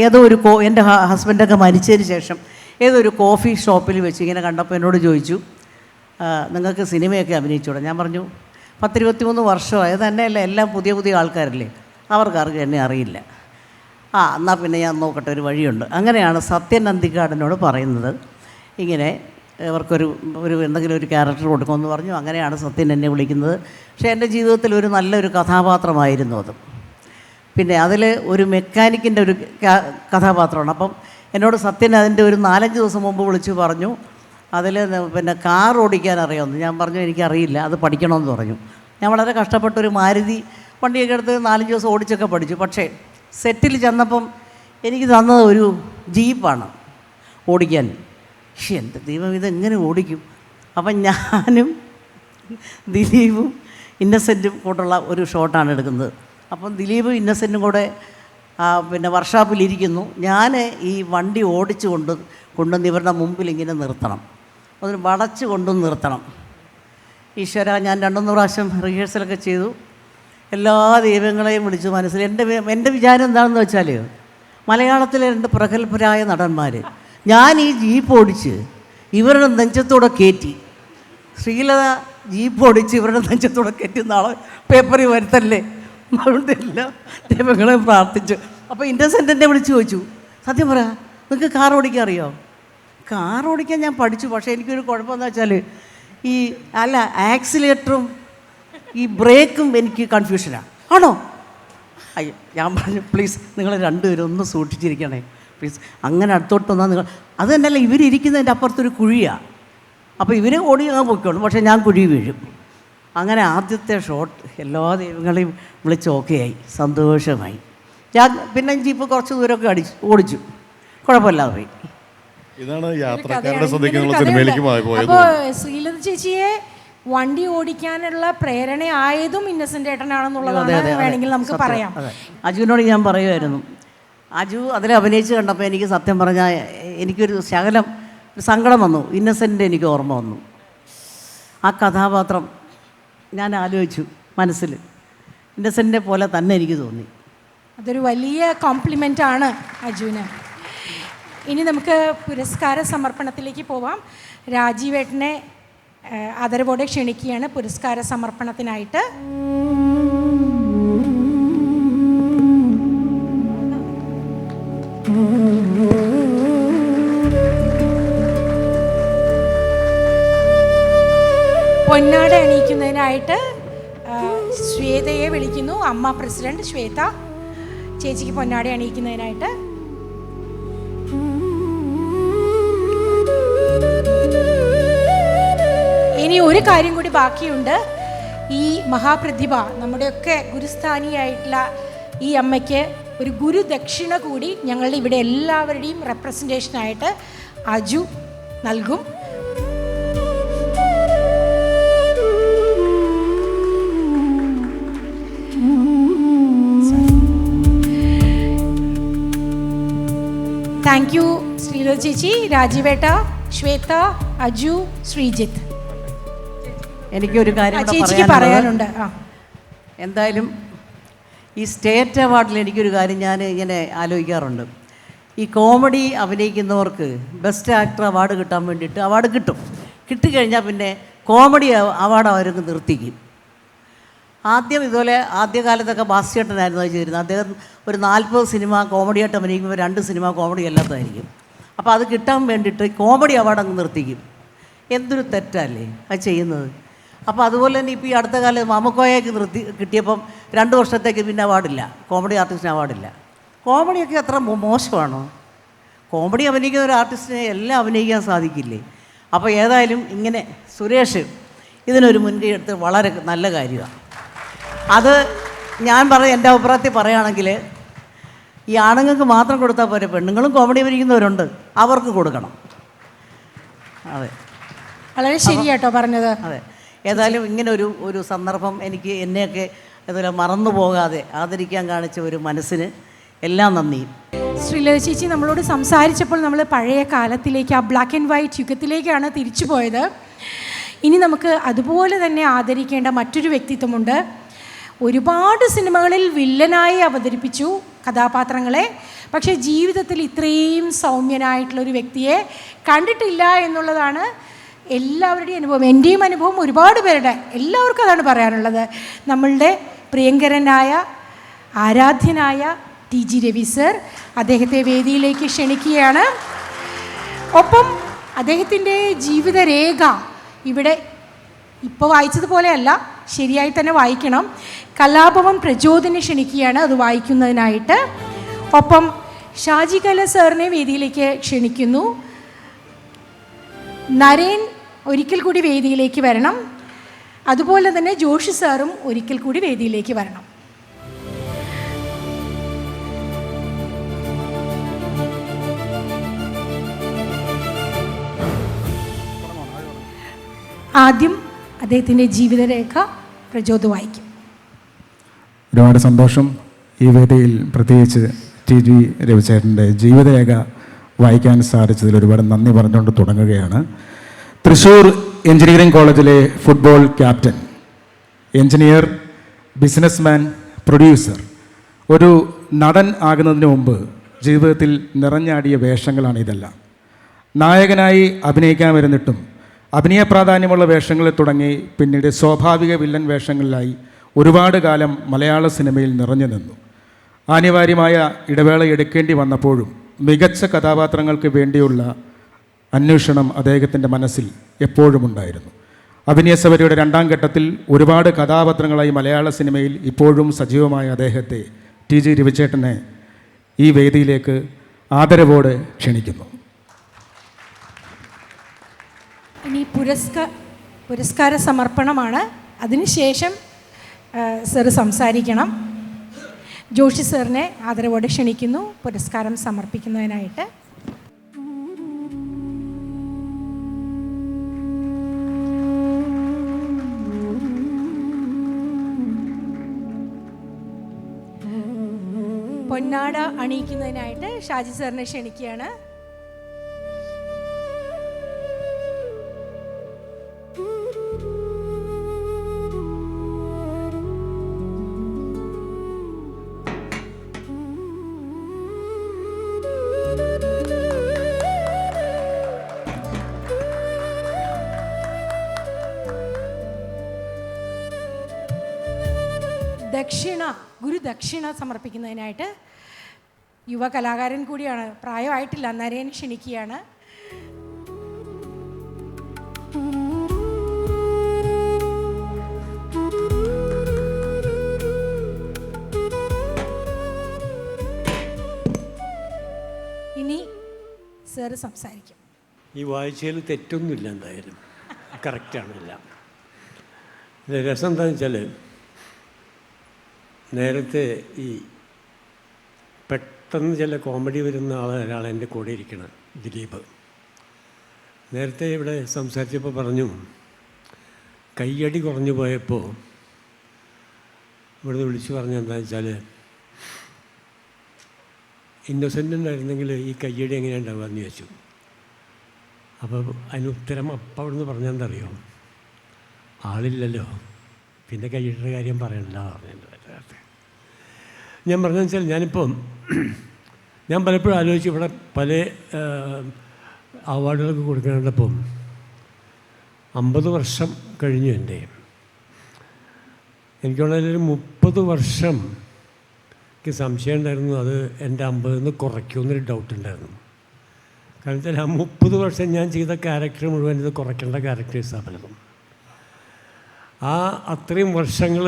ഏതോ ഒരു എൻ്റെ ഹസ്ബൻഡൊക്കെ മരിച്ചതിന് ശേഷം ഏതൊരു കോഫി ഷോപ്പിൽ വെച്ച് ഇങ്ങനെ കണ്ടപ്പോൾ എന്നോട് ചോദിച്ചു, നിങ്ങൾക്ക് സിനിമയൊക്കെ അഭിനയിച്ചൂടെ? ഞാൻ പറഞ്ഞു 10-23 വർഷമായി തന്നെയല്ലേ, എല്ലാം പുതിയ പുതിയ ആൾക്കാരല്ലേ, അവർക്കാർക്കും എന്നെ അറിയില്ല. എന്നാൽ പിന്നെ ഞാൻ നോക്കട്ടെ, ഒരു വഴിയുണ്ട്. അങ്ങനെയാണ് സത്യൻ അന്തിക്കാടിനോട് പറയുന്നത് ഇങ്ങനെ അവർക്കൊരു എന്തെങ്കിലും ഒരു ക്യാരക്ടർ കൊടുക്കുമെന്ന് പറഞ്ഞു. അങ്ങനെയാണ് സത്യൻ എന്നെ വിളിക്കുന്നത്. പക്ഷേ എൻ്റെ ജീവിതത്തിൽ ഒരു നല്ലൊരു കഥാപാത്രമായിരുന്നു അത്. പിന്നെ അതിൽ ഒരു മെക്കാനിക്കിൻ്റെ ഒരു കഥാപാത്രമാണ്. അപ്പം എന്നോട് സത്യൻ അതിൻ്റെ ഒരു 4-5 ദിവസം മുമ്പ് വിളിച്ച് പറഞ്ഞു അതിൽ പിന്നെ കാർ ഓടിക്കാൻ അറിയാമെന്ന്. ഞാൻ പറഞ്ഞു എനിക്കറിയില്ല, അത് പഠിക്കണമെന്ന് പറഞ്ഞു. ഞാൻ വളരെ കഷ്ടപ്പെട്ടൊരു മാരുതി വണ്ടിയൊക്കെ എടുത്ത് 4-5 ദിവസം ഓടിച്ചൊക്കെ പഠിച്ചു. പക്ഷേ സെറ്റിൽ ചെന്നപ്പം എനിക്ക് തന്നത് ഒരു ജീപ്പാണ് ഓടിക്കാൻ. എൻ്റെ ദൈവം, ഇതെങ്ങനെ ഓടിക്കും? അപ്പം ഞാനും ദിലീപും ഇന്നസെൻറ്റും കൂട്ടുള്ള ഒരു ഷോട്ടാണ് എടുക്കുന്നത്. അപ്പം ദിലീപും ഇന്നസെൻറ്റും കൂടെ പിന്നെ വർക്ക്ഷോപ്പിലിരിക്കുന്നു. ഞാൻ ഈ വണ്ടി ഓടിച്ചു കൊണ്ടുവന്ന് ഇവരുടെ മുമ്പിൽ ഇങ്ങനെ നിർത്തണം, അതിന് വളച്ച് കൊണ്ടുവന്ന് നിർത്തണം. ഈശ്വര, ഞാൻ 2-3 പ്രാവശ്യം റിഹേഴ്സലൊക്കെ ചെയ്തു. എല്ലാ ദൈവങ്ങളെയും വിളിച്ചു മനസ്സിൽ. എൻ്റെ വിചാരം എന്താണെന്ന് വെച്ചാൽ, മലയാളത്തിലെ 2 പ്രഗത്ഭരായ നടന്മാർ ഞാൻ ഈ ജീപ്പ് ഓടിച്ച് ഇവരുടെ നെഞ്ചത്തോടെ കയറ്റി, ശ്രീലത ജീപ്പ് ഓടിച്ച് ഇവരുടെ നെഞ്ചത്തോടെ കയറ്റി നാളെ പേപ്പറിൽ വരുത്തല്ലേ. അതുകൊണ്ട് എല്ലാ ദൈവങ്ങളെയും പ്രാർത്ഥിച്ചു. അപ്പോൾ ഇന്നസെൻ്റിനെ വിളിച്ച് ചോദിച്ചു, സത്യം പറ, നിങ്ങൾക്ക് കാർ ഓടിക്കാൻ അറിയോ? കാർ ഓടിക്കാൻ ഞാൻ പഠിച്ചു, പക്ഷേ എനിക്കൊരു കുഴപ്പമെന്ന് വെച്ചാൽ ഈ ആക്സിലേറ്ററും ഈ ബ്രേക്കും എനിക്ക് കൺഫ്യൂഷനാണ്. ആണോ? അയ്യോ, ഞാൻ പറഞ്ഞു പ്ലീസ് നിങ്ങൾ 2 പേരും ഒന്ന് സൂക്ഷിച്ചിരിക്കണേ പ്ലീസ്. അങ്ങനെ അടുത്തോട്ട് വന്നാൽ നിങ്ങൾ, അത് തന്നെയല്ല ഇവരിയ്ക്കുന്നതിൻ്റെ അപ്പുറത്തൊരു കുഴിയാണ്. അപ്പോൾ ഇവർ ഓടി ഞാൻ പൊയ്ക്കോളും, പക്ഷേ ഞാൻ കുഴി വീഴും. അങ്ങനെ ആദ്യത്തെ ഷോട്ട് എല്ലാ ദൈവങ്ങളെയും വിളിച്ച് ഓക്കെയായി, സന്തോഷമായി. ഞാൻ പിന്നെ ജീപ്പ് കുറച്ച് ദൂരമൊക്കെ ഓടിച്ചു, കുഴപ്പമില്ലാതെ പോയി. ഇതാണ് യാത്രക്കാരുടെ ശ്രദ്ധിക്കുന്ന സിനിമയിലേക്ക് പോയത്. അപ്പോൾ ശ്രീലത ചേച്ചിയെ വണ്ടി ഓടിക്കാനുള്ള പ്രേരണയായതും ഇന്നസെൻ്റ് ഏട്ടനാണെന്നുള്ളതാണ് വേണമെങ്കിൽ നമുക്ക് പറയാം. അജുവിനോട് ഞാൻ പറയുമായിരുന്നു, അജു അതിൽ അഭിനയിച്ച് കണ്ടപ്പോൾ എനിക്ക് സത്യം പറഞ്ഞാൽ എനിക്കൊരു ശകലം സങ്കടം വന്നു. ഇന്നസെൻ്റ് എനിക്ക് ഓർമ്മ വന്നു. ആ കഥാപാത്രം ഞാൻ ആലോചിച്ചു മനസ്സിൽ, ഇന്നസെൻ്റിനെ പോലെ തന്നെ എനിക്ക് തോന്നി. അതൊരു വലിയ കോംപ്ലിമെൻ്റാണ് അജുവിന്. ഇനി നമുക്ക് പുരസ്കാര സമർപ്പണത്തിലേക്ക് പോവാം. രാജീവേട്ടനെ ആദരവോടെ ക്ഷണിക്കുകയാണ് പുരസ്കാര സമർപ്പണത്തിനായിട്ട്. പൊന്നാട അണിയിക്കുന്നതിനായിട്ട് ശ്വേതയെ വിളിക്കുന്നു. അമ്മ പ്രസിഡന്റ് ശ്വേത ചേച്ചിക്ക് പൊന്നാട അണിയിക്കുന്നതിനായിട്ട്. ഇനി ഒരു കാര്യം കൂടി ബാക്കിയുണ്ട്. ഈ മഹാപ്രതിഭ, നമ്മുടെയൊക്കെ ഗുരുസ്ഥാനിയായിട്ടുള്ള ഈ അമ്മയ്ക്ക് ഒരു ഗുരുദക്ഷിണ കൂടി ഞങ്ങളുടെ ഇവിടെ എല്ലാവരുടെയും റെപ്രസെൻറ്റേഷനായിട്ട് അജു നൽകും. താങ്ക് യു ശ്രീലത ചേച്ചി, രാജീവേട്ട, ശ്വേത, അജു, ശ്രീജിത്ത്. എനിക്കൊരു കാര്യം ചേച്ചിക്ക് പറയാനുണ്ട്. എന്തായാലും ഈ സ്റ്റേറ്റ് അവാർഡിൽ എനിക്കൊരു കാര്യം ഞാൻ ഇങ്ങനെ ആലോചിക്കാറുണ്ട്. ഈ കോമഡി അഭിനയിക്കുന്നവർക്ക് ബെസ്റ്റ് ആക്ടർ അവാർഡ് കിട്ടാൻ വേണ്ടിയിട്ട് അവാർഡ് കിട്ടും. കിട്ടിക്കഴിഞ്ഞാൽ പിന്നെ കോമഡി അവാർഡ് അവർക്ക് നിർത്തിക്കും. ആദ്യം ഇതുപോലെ ആദ്യകാലത്തൊക്കെ ബാസ്യേട്ടനായിരുന്നു അത് ചെയ്തിരുന്നത്. അദ്ദേഹം ഒരു 40 സിനിമ കോമഡിയായിട്ട് അഭിനയിക്കുമ്പോൾ 2 സിനിമ കോമഡി അല്ലാത്തതായിരിക്കും. അപ്പോൾ അത് കിട്ടാൻ വേണ്ടിയിട്ട് കോമഡി അവാർഡ് അങ്ങ് നിർത്തിക്കും. എന്തൊരു തെറ്റല്ലേ അത് ചെയ്യുന്നത്. അപ്പോൾ അതുപോലെ തന്നെ ഇപ്പോൾ ഈ അടുത്ത കാലത്ത് മാമുക്കോയയ്ക്ക് കിട്ടിയപ്പം 2 വർഷത്തേക്ക് പിന്നെ അവാർഡില്ല, കോമഡി ആർട്ടിസ്റ്റിന് അവാർഡില്ല. കോമഡിയൊക്കെ അത്ര മോശമാണോ? കോമഡി അഭിനയിക്കുന്ന ഒരു ആർട്ടിസ്റ്റിനെ എല്ലാം അഭിനയിക്കാൻ സാധിക്കില്ലേ? അപ്പോൾ ഏതായാലും ഇങ്ങനെ സുരേഷ് ഇതിനൊരു മുൻകൈ എടുത്ത് വളരെ നല്ല കാര്യമാണ്. അത് ഞാൻ എൻ്റെ അഭിപ്രായത്തിൽ പറയുകയാണെങ്കിൽ ഈ ആണുങ്ങൾക്ക് മാത്രം കൊടുത്താൽ പോരെ, പെണ്ണുങ്ങളും കോമഡി അഭിനയിക്കുന്നവരുണ്ട്, അവർക്ക് കൊടുക്കണം. അതെ, വളരെ ശരിയാട്ടോ പറഞ്ഞത്. അതെ. ഏതായാലും ഇങ്ങനെ ഒരു സന്ദർഭം എനിക്ക് എന്നെയൊക്കെ അതുപോലെ മറന്നു പോകാതെ ആദരിക്കാൻ കാണിച്ച ഒരു മനസ്സിന് എല്ലാം നന്ദിയും. ശ്രീലത ചേച്ചി നമ്മളോട് സംസാരിച്ചപ്പോൾ നമ്മൾ പഴയ കാലത്തിലേക്ക്, ആ ബ്ലാക്ക് ആൻഡ് വൈറ്റ് യുഗത്തിലേക്കാണ് തിരിച്ചു പോയത്. ഇനി നമുക്ക് അതുപോലെ തന്നെ ആദരിക്കേണ്ട മറ്റൊരു വ്യക്തിത്വമുണ്ട്. ഒരുപാട് സിനിമകളിൽ വില്ലനായി അവതരിപ്പിച്ചു കഥാപാത്രങ്ങളെ, പക്ഷേ ജീവിതത്തിൽ ഇത്രയും സൗമ്യനായിട്ടുള്ളൊരു വ്യക്തിയെ കണ്ടിട്ടില്ല എന്നുള്ളതാണ് എല്ലാവരുടെയും അനുഭവം. എൻ്റെയും അനുഭവം, ഒരുപാട് പേരുടെ, എല്ലാവർക്കും അതാണ് പറയാനുള്ളത്. നമ്മളുടെ പ്രിയങ്കരനായ ആരാധ്യനായ TG രവി സർ, അദ്ദേഹത്തെ വേദിയിലേക്ക് ക്ഷണിക്കുകയാണ്. ഒപ്പം അദ്ദേഹത്തിൻ്റെ ജീവിതരേഖ ഇവിടെ ഇപ്പോൾ വായിച്ചതുപോലെയല്ല, ശരിയായി തന്നെ വായിക്കണം. കലാഭവൻ പ്രചോദനെ ക്ഷണിക്കുകയാണ് അത് വായിക്കുന്നതിനായിട്ട്. ഒപ്പം ഷാജി കല സാറിനെ വേദിയിലേക്ക് ക്ഷണിക്കുന്നു. നരേൻ ഒരിക്കൽ കൂടി വേദിയിലേക്ക് വരണം. അതുപോലെ തന്നെ ജോഷി സാറും ഒരിക്കൽ കൂടി വേദിയിലേക്ക് വരണം. ആദ്യം അദ്ദേഹത്തിൻ്റെ ജീവിതരേഖ പ്രചോദ് വായിക്കും. ഒരുപാട് സന്തോഷം. ഈ വേദിയിൽ പ്രത്യേകിച്ച് TG രവിചേട്ടൻ്റെ ജീവിതരേഖ വായിക്കാൻ സാധിച്ചതിൽ ഒരുപാട് നന്ദി പറഞ്ഞുകൊണ്ട് തുടങ്ങുകയാണ്. തൃശ്ശൂർ എഞ്ചിനീയറിംഗ് കോളേജിലെ football captain, engineer, businessman, producer. ഒരു നടൻ ആകുന്നതിന് മുമ്പ് ജീവിതത്തിൽ നിറഞ്ഞാടിയ വേഷങ്ങളാണ് ഇതെല്ലാം. നായകനായി അഭിനയിക്കാൻ വരുന്നിട്ടും അഭിനയ പ്രാധാന്യമുള്ള വേഷങ്ങളിൽ തുടങ്ങി പിന്നീട് സ്വാഭാവിക വില്ലൻ വേഷങ്ങളിലായി ഒരുപാട് കാലം മലയാള സിനിമയിൽ നിറഞ്ഞു നിന്നു. അനിവാര്യമായ ഇടവേള എടുക്കേണ്ടി വന്നപ്പോഴും മികച്ച കഥാപാത്രങ്ങൾക്ക് വേണ്ടിയുള്ള അന്വേഷണം അദ്ദേഹത്തിൻ്റെ മനസ്സിൽ എപ്പോഴും ഉണ്ടായിരുന്നു. അഭിനയസവരിയുടെ 2ാം ഘട്ടത്തിൽ ഒരുപാട് കഥാപാത്രങ്ങളായി മലയാള സിനിമയിൽ ഇപ്പോഴും സജീവമായ അദ്ദേഹത്തെ, TG രവിചേട്ടനെ, ഈ വേദിയിലേക്ക് ആദരവോടെ ക്ഷണിക്കുന്നു. ഇനി പുരസ്കാര സമർപ്പണമാണ്. അതിനുശേഷം സർ സംസാരിക്കണം. ജോഷി സാറിനെ ആദരവോടെ ക്ഷണിക്കുന്നു പുരസ്കാരം സമർപ്പിക്കുന്നതിനായിട്ട്. പൊന്നാട അണിയിക്കുന്നതിനായിട്ട് ഷാജി സാറിനെ ക്ഷണിക്കുകയാണ്. ഗുരുദക്ഷിണ സമർപ്പിക്കുന്നതിനായിട്ട് യുവ കലാകാരൻ കൂടിയാണ്, പ്രായമായിട്ടില്ല, നരേൻ ക്ഷണിക്കുകയാണ്. ഇനി സാറ് സംസാരിക്കും. ഈ വായിച്ചതിൽ തെറ്റൊന്നുമില്ല, എന്തായാലും കറക്റ്റാണില്ല. രസം എന്താണെന്ന് വെച്ചാൽ, നേരത്തെ ഈ പെട്ടെന്ന് ചില കോമഡി വരുന്ന ഒരാൾ എൻ്റെ കൂടെ ഇരിക്കണം, ദിലീപ്. നേരത്തെ ഇവിടെ സംസാരിച്ചപ്പോൾ പറഞ്ഞു, കയ്യടി കുറഞ്ഞു പോയപ്പോൾ ഇവിടുന്ന് വിളിച്ചു പറഞ്ഞ എന്താണെന്ന് വെച്ചാൽ, ഇന്നസെൻ്റ് ഉണ്ടായിരുന്നെങ്കിൽ ഈ കയ്യടി എങ്ങനെ ഉണ്ടാവുക എന്ന് ചോദിച്ചു. അപ്പോൾ അതിന് ഉത്തരം അപ്പം അവിടുന്ന് പറഞ്ഞെന്തറിയോ, ആളില്ലല്ലോ, പിന്നെ കയ്യടിയുടെ കാര്യം പറയണ്ട പറഞ്ഞിട്ടുണ്ട്. ഞാൻ പറഞ്ഞതെന്ന് വെച്ചാൽ, ഞാൻ പലപ്പോഴും ആലോചിച്ചു, ഇവിടെ പല അവാർഡുകളൊക്കെ കൊടുക്കാനുള്ളപ്പം 50 വർഷം കഴിഞ്ഞു എൻ്റെ. എനിക്കുള്ളതിലൊരു 30 വർഷം എനിക്ക് സംശയം ഉണ്ടായിരുന്നു, അത് എൻ്റെ 50 കുറയ്ക്കുമെന്നൊരു ഡൗട്ട് ഉണ്ടായിരുന്നു. കാരണം വെച്ചാൽ ആ 30 വർഷം ഞാൻ ചെയ്ത ക്യാരക്ടർ മുഴുവൻ ഇത് കുറയ്ക്കേണ്ട ക്യാരക്ടേഴ്സാണ് പലതും. അത്രയും വർഷങ്ങൾ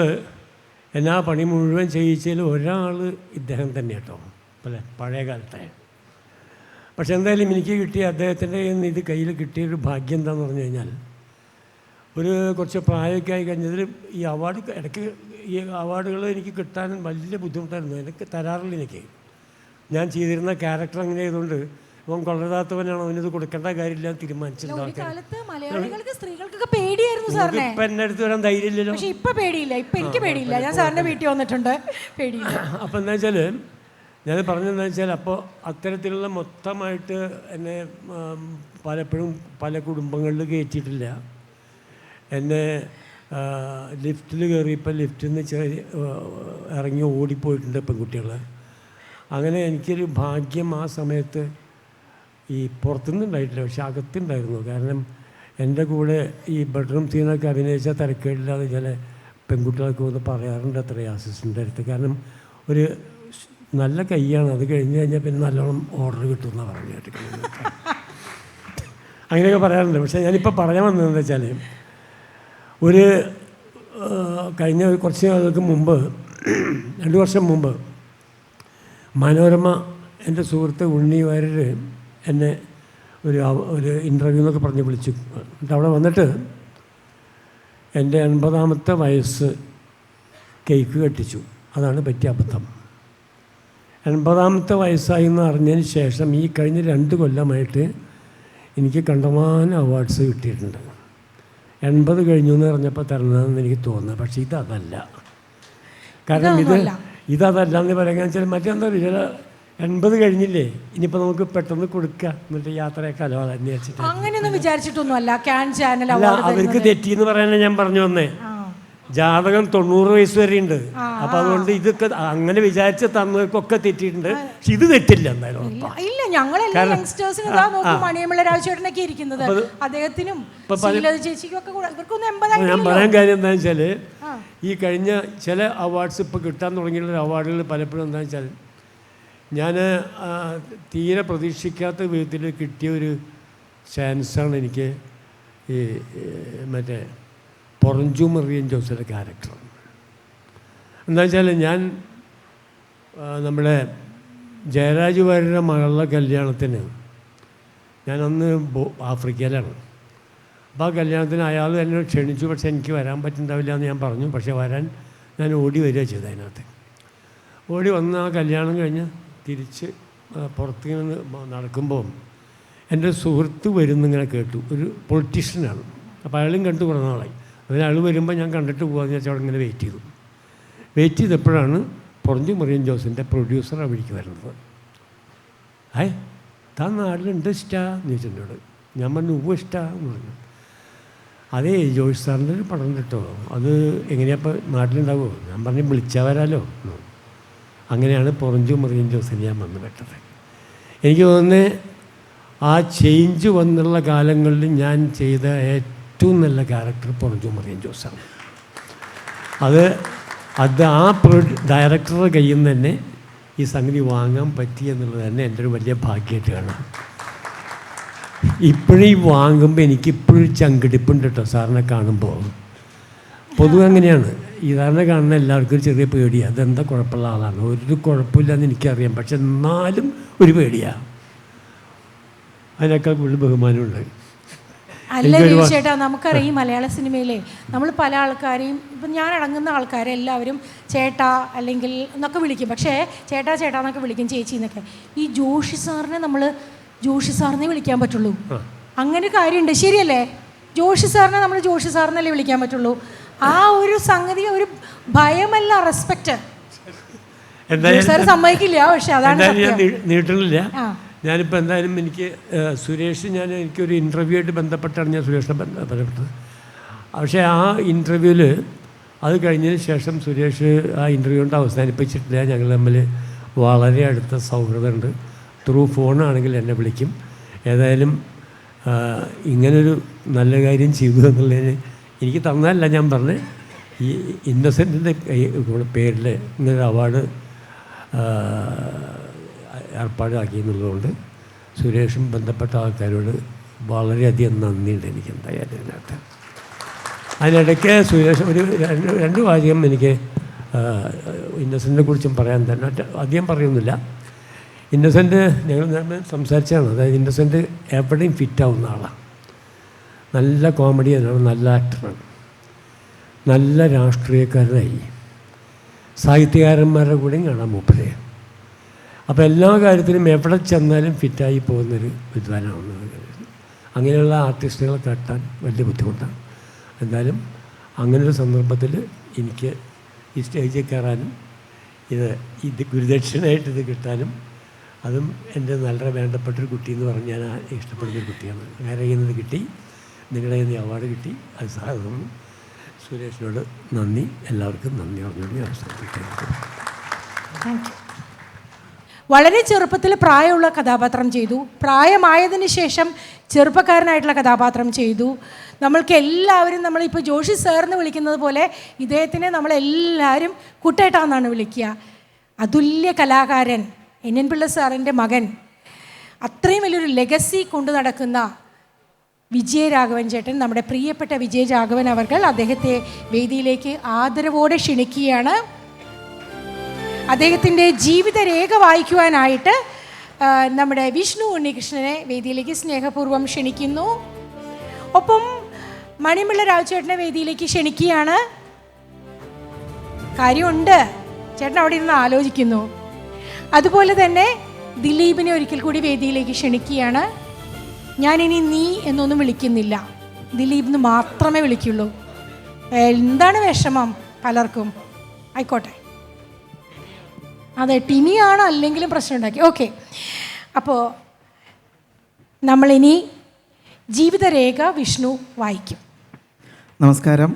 എന്നാ പണി മുഴുവൻ ചെയ്യിച്ചതിൽ ഒരാൾ ഇദ്ദേഹം തന്നെ കേട്ടോ, അല്ലേ, പഴയ കാലത്തെ. പക്ഷെ എന്തായാലും എനിക്ക് കിട്ടിയ അദ്ദേഹത്തിൻ്റെ ഇത് കയ്യിൽ കിട്ടിയൊരു ഭാഗ്യം എന്താണെന്ന് പറഞ്ഞു കഴിഞ്ഞാൽ, കുറച്ച് പ്രായമൊക്കെ ആയി കഴിഞ്ഞതിൽ ഈ അവാർഡ് ഇടയ്ക്ക് ഈ അവാർഡുകൾ എനിക്ക് കിട്ടാൻ വലിയ ബുദ്ധിമുട്ടായിരുന്നു. എനിക്ക് തരാറില്ല. എനിക്ക് ഞാൻ ചെയ്തിരുന്ന ക്യാരക്ടർ അങ്ങനെ ആയതുകൊണ്ട് ഇവൻ കൊള്ളരുതാത്തവനാണ്, അവനിത് കൊടുക്കേണ്ട കാര്യമില്ല തീരുമാനിച്ചിട്ടുണ്ട് ആൾക്കാർ. മലയാളികൾക്ക് സ്ത്രീകൾക്കൊക്കെ പേടിയായിരുന്നു സാറിനെ. ഇപ്പം എൻ്റെ അടുത്ത് വരാൻ ധൈര്യമില്ലല്ലോ. പക്ഷെ ഇപ്പം പേടിയില്ല. ഇപ്പം എനിക്ക് പേടിയില്ല. ഞാൻ സാറിൻ്റെ വീട്ടിൽ വന്നിട്ടുണ്ട്, പേടിയില്ല. അപ്പം എന്താ വെച്ചാൽ ഞാൻ പറഞ്ഞതെന്ന് വെച്ചാൽ അപ്പോൾ അത്തരത്തിലുള്ള മൊത്തമായിട്ട് എന്നെ പലപ്പോഴും പല കുടുംബങ്ങളിൽ കയറ്റിയിട്ടില്ല. എന്നെ ലിഫ്റ്റിൽ കയറിയപ്പോൾ ലിഫ്റ്റിൽ നിന്ന് ഇറങ്ങി ഓടിപ്പോയിട്ടുണ്ട് പെൺകുട്ടികൾ. അങ്ങനെ എനിക്കൊരു ഭാഗ്യം ആ സമയത്ത് ഈ പുറത്തുനിന്ന് ഉണ്ടായിട്ടില്ല, പക്ഷെ അകത്തുണ്ടായിരുന്നു. കാരണം എൻ്റെ കൂടെ ഈ ബെഡ്റൂം സീനൊക്കെ അഭിനയിച്ച തിരക്കേടില്ലാതെ ചില പെൺകുട്ടികൾക്ക് വന്ന് പറയാറുണ്ട് അത്രയും അസിസ്റ്റൻ്റ് അടുത്ത്. കാരണം ഒരു നല്ല കൈയാണ്, അത് കഴിഞ്ഞ് കഴിഞ്ഞാൽ പിന്നെ നല്ലോണം ഓർഡർ കിട്ടുമെന്നാണ് പറഞ്ഞു കേട്ടിട്ടുണ്ട്. അങ്ങനെയൊക്കെ പറയാറുണ്ട്. പക്ഷേ ഞാനിപ്പോൾ പറയാൻ വന്നതെന്ന് വെച്ചാൽ ഒരു കഴിഞ്ഞ കുറച്ച് നാളുകൾക്ക് മുമ്പ്, 2 വർഷം മുമ്പ് മനോരമ എൻ്റെ സുഹൃത്ത് ഉണ്ണി വാര്യർ എന്നെ ഒരു ഇൻ്റർവ്യൂ എന്നൊക്കെ പറഞ്ഞ് വിളിച്ചു. എന്നിട്ട് അവിടെ വന്നിട്ട് എൻ്റെ 80ാമത്തെ വയസ്സ് കേക്ക് കെട്ടിച്ചു. അതാണ് പറ്റിയ അബദ്ധം. 80ാമത്തെ വയസ്സായി എന്ന് അറിഞ്ഞതിന് ശേഷം ഈ കഴിഞ്ഞ 2 കൊല്ലമായിട്ട് എനിക്ക് കണ്ടമാനം അവാർഡ്സ് കിട്ടിയിട്ടുണ്ട്. 80 കഴിഞ്ഞു എന്ന് പറഞ്ഞപ്പോൾ തരണമെന്ന് എനിക്ക് തോന്നുന്നത്. പക്ഷേ ഇതല്ല. കാരണം ഇതല്ല എന്ന് പറയാൻ വെച്ചാൽ മറ്റെന്താ പറയുക, ചില 80 കഴിഞ്ഞില്ലേ, ഇനിയിപ്പോൾ നമുക്ക് പെട്ടെന്ന് കൊടുക്കുക, എന്നിട്ട് യാത്രയൊക്കെ അലവാന്ന് വെച്ചിട്ട് അങ്ങനെയൊന്നും വിചാരിച്ചിട്ടൊന്നുമല്ല. ക്യാൻ ചാനൽ അവർക്ക് തെറ്റിയെന്ന് പറയാനാണ് ഞാൻ പറഞ്ഞു വന്നേ. ജാതകം 90 വയസ്സ് വരെ ഉണ്ട്. അപ്പം അതുകൊണ്ട് ഇതൊക്കെ അങ്ങനെ വിചാരിച്ച് തന്നവർക്കൊക്കെ തെറ്റിയിട്ടുണ്ട്. പക്ഷെ ഇത് തെറ്റില്ല എന്തായാലും. ഇല്ല, ഞങ്ങളെല്ലാം യങ്സ്റ്റേഴ്സിന് മണിയമ്പിള്ള രാജേട്ടനൊക്കെ ഇരിക്കുന്നത്, അദ്ദേഹത്തിനും ചേച്ചിക്കും ഒക്കെ ഇവർക്കൊന്നും 80 ഞാൻ പറയാൻ കാര്യം എന്താണെന്ന് വെച്ചാൽ ഈ കഴിഞ്ഞ ചില അവാർഡ്സ് ഇപ്പോൾ കിട്ടാൻ തുടങ്ങിയിട്ടുള്ള അവാർഡുകൾ പലപ്പോഴും എന്താണെന്ന് വെച്ചാൽ ഞാൻ തീരെ പ്രതീക്ഷിക്കാത്ത വിധത്തിൽ കിട്ടിയൊരു ചാൻസാണ് എനിക്ക് ഈ മറ്റേ പൊറഞ്ചു മറിയൻ ജോസിൻ്റെ ക്യാരക്ടർ. എന്താ വെച്ചാൽ ഞാൻ നമ്മുടെ ജയരാജ് വാര്യരുടെ മകളുടെ കല്യാണത്തിന് ഞാനന്ന് ആഫ്രിക്കയിലാണ്. അപ്പോൾ ആ കല്യാണത്തിന് അയാൾ എന്നെ ക്ഷണിച്ചു. പക്ഷേ എനിക്ക് വരാൻ പറ്റുന്നുണ്ടാവില്ല എന്ന് ഞാൻ പറഞ്ഞു. പക്ഷേ വരാൻ ഞാൻ ഓടി വരിക ചെയ്തു. അതിനകത്ത് ഓടി വന്ന് ആ കല്യാണം കഴിഞ്ഞ് തിരിച്ച് പുറത്ത് നിന്ന് നടക്കുമ്പോൾ എൻ്റെ സുഹൃത്ത് വരുന്നിങ്ങനെ കേട്ടു. ഒരു പൊളിറ്റീഷ്യനാണ്. അപ്പോൾ അയാളും കണ്ടു കുറേ നാളായി. അതിന് അയാൾ വരുമ്പോൾ ഞാൻ കണ്ടിട്ട് പോകാമെന്ന് വെച്ചാൽ അവിടെ ഇങ്ങനെ വെയിറ്റ് ചെയ്തപ്പോഴാണ് പൊറഞ്ചു മറിയൻ ജോസിൻ്റെ പ്രൊഡ്യൂസർ അവിടേക്ക് വരുന്നത്. താൻ നാട്ടിലുണ്ട് ഇഷ്ടമാന്ന് ചോദിച്ചിട്ടുണ്ട്. ഞാൻ പറഞ്ഞു ഇഷ്ടമാന്ന് പറഞ്ഞു. അതേ ജോഷ് സാറിൻ്റെ ഒരു പടം കിട്ടോ, അത് എങ്ങനെയാപ്പോൾ നാട്ടിലുണ്ടാവുമോ? ഞാൻ പറഞ്ഞു വിളിച്ചാൽ വരാമല്ലോ. അങ്ങനെയാണ് പൊറഞ്ചു മറിയൻ ജോസിന് ഞാൻ വന്ന് പെട്ടത്. എനിക്ക് തോന്നുന്നത് ആ ചേഞ്ച് വന്നുള്ള കാലങ്ങളിൽ ഞാൻ ചെയ്ത ഏറ്റവും നല്ല ക്യാരക്ടർ പൊറഞ്ചു മറിയൻ ജോസാണ്. അത് ആ ഡയറക്ടറുടെ കയ്യിൽ നിന്ന് തന്നെ ഈ സംഗതി വാങ്ങാൻ പറ്റി എന്നുള്ളത് തന്നെ എൻ്റെ ഒരു വലിയ ഭാഗ്യമായിട്ട് കാണാം. ഇപ്പോഴും വാങ്ങുമ്പോൾ എനിക്കിപ്പോഴും ചങ്കിടിപ്പുണ്ട് കേട്ടോ സാറിനെ കാണുമ്പോൾ. പൊതുവെ അങ്ങനെയാണ്, ഈ സാറിനെ കാണുന്ന എല്ലാവർക്കും ചെറിയ പേടിയാണ്. അതെന്താ കുഴപ്പമുള്ള ആളാണ്, ഒരു കുഴപ്പമില്ലെന്ന് എനിക്കറിയാം. പക്ഷെ എന്നാലും ഒരു പേടിയാണ്. അതിനേക്കാൾ കൂടുതൽ ബഹുമാനമുണ്ട്. അല്ല ചേട്ടാ, നമുക്കറിയാം മലയാള സിനിമയിലെ നമ്മൾ പല ആൾക്കാരെയും, ഇപ്പം ഞാൻ അടങ്ങുന്ന ആൾക്കാരെ എല്ലാവരും ചേട്ടാ അല്ലെങ്കിൽ എന്നൊക്കെ വിളിക്കും. പക്ഷേ ചേട്ടാ എന്നൊക്കെ വിളിക്കും, ചേച്ചി എന്നൊക്കെ. ഈ ജോഷി സാറിനെ നമ്മൾ ജോഷി സാറിനെ വിളിക്കാൻ പറ്റുള്ളൂ. അങ്ങനെ കാര്യമുണ്ട്, ശരിയല്ലേ? ജോഷി സാറിനെ നമ്മൾ ജോഷി സാറിനല്ലേ വിളിക്കാൻ പറ്റുള്ളൂ. ആ ഒരു സംഗതി, ഒരു ഭയമല്ല, റെസ്പെക്റ്റ് സാർ സമ്മതിക്കില്ല. പക്ഷെ അതാണ് നീട്ടണില്ല. ഞാനിപ്പോൾ എന്തായാലും എനിക്ക് സുരേഷ്, എനിക്കൊരു ഇൻ്റർവ്യൂ ആയിട്ട് ബന്ധപ്പെട്ടാണ് ഞാൻ സുരേഷിനെ ബന്ധപ്പെട്ടത്. പക്ഷേ ആ ഇൻ്റർവ്യൂവിൽ അത് കഴിഞ്ഞതിന് ശേഷം സുരേഷ് ആ ഇൻ്റർവ്യൂ കൊണ്ട് അവസാനിപ്പിച്ചിട്ടില്ല. ഞങ്ങൾ തമ്മിൽ വളരെ അടുത്ത സൗഹൃദമുണ്ട്. ത്രൂ ഫോണാണെങ്കിൽ എന്നെ വിളിക്കും. ഏതായാലും ഇങ്ങനൊരു നല്ല കാര്യം ചെയ്തു എന്നുള്ളതിന് എനിക്ക് തന്നതല്ല ഞാൻ പറഞ്ഞത്, ഈ ഇന്നസെൻറ്റിൻ്റെ പേരിൽ ഇങ്ങനൊരു അവാർഡ് ഏർപ്പാടാക്കി എന്നുള്ളതുകൊണ്ട് സുരേഷും ബന്ധപ്പെട്ട ആൾക്കാരോട് വളരെയധികം നന്ദിയുണ്ട് എനിക്ക് എന്തായാലും ഇതിനകത്ത്. അതിനിടയ്ക്ക് സുരേഷ് ഒരു രണ്ട് വാചകം എനിക്ക് ഇന്നസെൻറ്റിനെ കുറിച്ചും പറയാൻ തന്നെ അധികം പറയുന്നില്ല. ഇന്നസെൻറ്റ് ഞങ്ങൾ സംസാരിച്ചതാണ്. അതായത് ഇന്നസെൻറ്റ് എവിടെയും ഫിറ്റാവുന്ന ആളാണ്. നല്ല കോമഡിയനാണ്, നല്ല ആക്ടറാണ്, നല്ല രാഷ്ട്രീയക്കാരനായി. സാഹിത്യകാരന്മാരുടെ കൂടെയും കാണാൻ മൂപ്പരെ. അപ്പോൾ എല്ലാ കാര്യത്തിലും എവിടെ ചെന്നാലും ഫിറ്റായി പോകുന്നൊരു വിദ്വാനാണെന്ന്. അങ്ങനെയുള്ള ആർട്ടിസ്റ്റുകളെ തട്ടാൻ വലിയ ബുദ്ധിമുട്ടാണ്. എന്തായാലും അങ്ങനൊരു സന്ദർഭത്തിൽ എനിക്ക് ഈ സ്റ്റേജിൽ കയറാനും ഇത് ഗുരുദക്ഷിണയായിട്ട് ഇത് കിട്ടാനും, അതും എൻ്റെ നല്ല വേണ്ടപ്പെട്ടൊരു കുട്ടി എന്ന് പറഞ്ഞ് ഞാൻ ഇഷ്ടപ്പെടുന്നൊരു കുട്ടിയാണ്. അങ്ങനെ ചെയ്യുന്നത് കിട്ടി, നിങ്ങളുടെ കയ്യിൽ നിന്ന് അവാർഡ് കിട്ടി. അത് സാധനം സുരേഷിനോട് നന്ദി, എല്ലാവർക്കും നന്ദി പറഞ്ഞുകൊണ്ട് അവസാനിപ്പിക്കുന്നു. വളരെ ചെറുപ്പത്തിൽ പ്രായമുള്ള കഥാപാത്രം ചെയ്തു, പ്രായമായതിന് ശേഷം ചെറുപ്പക്കാരനായിട്ടുള്ള കഥാപാത്രം ചെയ്തു. നമ്മൾക്ക് എല്ലാവരും, നമ്മളിപ്പോൾ ജോഷി സാറിന് വിളിക്കുന്നത് പോലെ ഇദ്ദേഹത്തിനെ നമ്മളെല്ലാവരും കുട്ടേട്ടാന്നാണ് വിളിക്കുക. അതുല്യ കലാകാരൻ NN പിള്ള സാറിൻ്റെ മകൻ, അത്രയും വലിയൊരു ലെഗസി കൊണ്ടു നടക്കുന്ന വിജയരാഘവൻ ചേട്ടൻ, നമ്മുടെ പ്രിയപ്പെട്ട വിജയരാഘവൻ അവർകൾ അദ്ദേഹത്തെ വേദിയിലേക്ക് ആദരവോടെ ക്ഷണിക്കുകയാണ്. അദ്ദേഹത്തിൻ്റെ ജീവിതരേഖ വായിക്കുവാനായിട്ട് നമ്മുടെ വിഷ്ണു ഉണ്ണികൃഷ്ണനെ വേദിയിലേക്ക് സ്നേഹപൂർവ്വം ക്ഷണിക്കുന്നു. ഒപ്പം മണിമുള്ള രാജുചേട്ടനെ വേദിയിലേക്ക് ക്ഷണിക്കുകയാണ്. കാര്യമുണ്ട്, ചേട്ടൻ അവിടെ ഇരുന്ന് ആലോചിക്കുന്നു. അതുപോലെ തന്നെ ദിലീപിനെ ഒരിക്കൽ കൂടി വേദിയിലേക്ക് ക്ഷണിക്കുകയാണ്. ഞാനിനി നീ എന്നൊന്നും വിളിക്കുന്നില്ല, ദിലീപിന് മാത്രമേ വിളിക്കുള്ളൂ. എന്താണ് വിഷമം പലർക്കും? ആയിക്കോട്ടെ, അതെ, ടിനിയാണ് അല്ലെങ്കിലും പ്രശ്നം ഉണ്ടാക്കി. ഓക്കെ, അപ്പോൾ നമ്മളിനി ജീവിതരേഖ വിഷ്ണു വായിക്കും. നമസ്കാരം.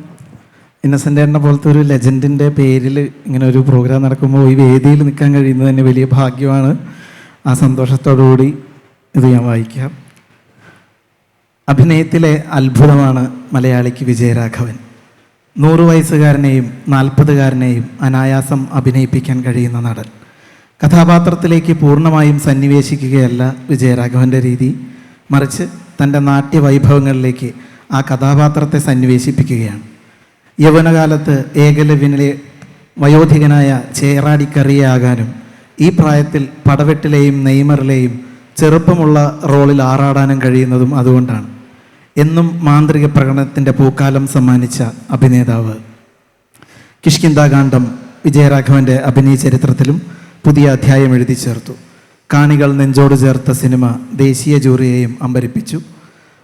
ഇന്നസെൻ്റ് ഏട്ടനെ പോലത്തെ ഒരു ലെജൻഡിൻ്റെ പേരിൽ ഇങ്ങനെ ഒരു പ്രോഗ്രാം നടക്കുമ്പോൾ ഈ വേദിയിൽ നിൽക്കാൻ കഴിയുന്നത് തന്നെ വലിയ ഭാഗ്യമാണ്. ആ സന്തോഷത്തോടുകൂടി ഇത് ഞാൻ വായിക്കാം. അഭിനയത്തിലെ അത്ഭുതമാണ് മലയാളിക്ക് വിജയരാഘവൻ. 100 വയസ്സുകാരനെയും 40കാരനെയും അനായാസം അഭിനയിപ്പിക്കാൻ കഴിയുന്ന നടൻ. കഥാപാത്രത്തിലേക്ക് പൂർണ്ണമായും സന്നിവേശിക്കുകയല്ല വിജയരാഘവൻ്റെ രീതി, മറിച്ച് തൻ്റെ നാട്യവൈഭവങ്ങളിലേക്ക് ആ കഥാപാത്രത്തെ സന്നിവേശിപ്പിക്കുകയാണ്. യൗവനകാലത്ത് ഏകലവ്യനിലെ വയോധികനായ ചേറാടിക്കറിയാകാനും ഈ പ്രായത്തിൽ പടവെട്ടിലെയും നെയ്മറിലെയും ചെറുപ്പമുള്ള റോളിൽ ആറാടാനും കഴിയുന്നതും അതുകൊണ്ടാണ്. എന്നും മാന്ത്രിക പ്രകടനത്തിൻ്റെ പൂക്കാലം സമ്മാനിച്ച അഭിനേതാവ്. കിഷ്കിന്ധാകാന്ഡം വിജയരാഘവൻ്റെ അഭിനയ ചരിത്രത്തിലും പുതിയ അധ്യായം എഴുതി ചേർത്തു. കാണികൾ നെഞ്ചോട് ചേർത്ത സിനിമ ദേശീയ ജൂറിയെയും അമ്പരിപ്പിച്ചു.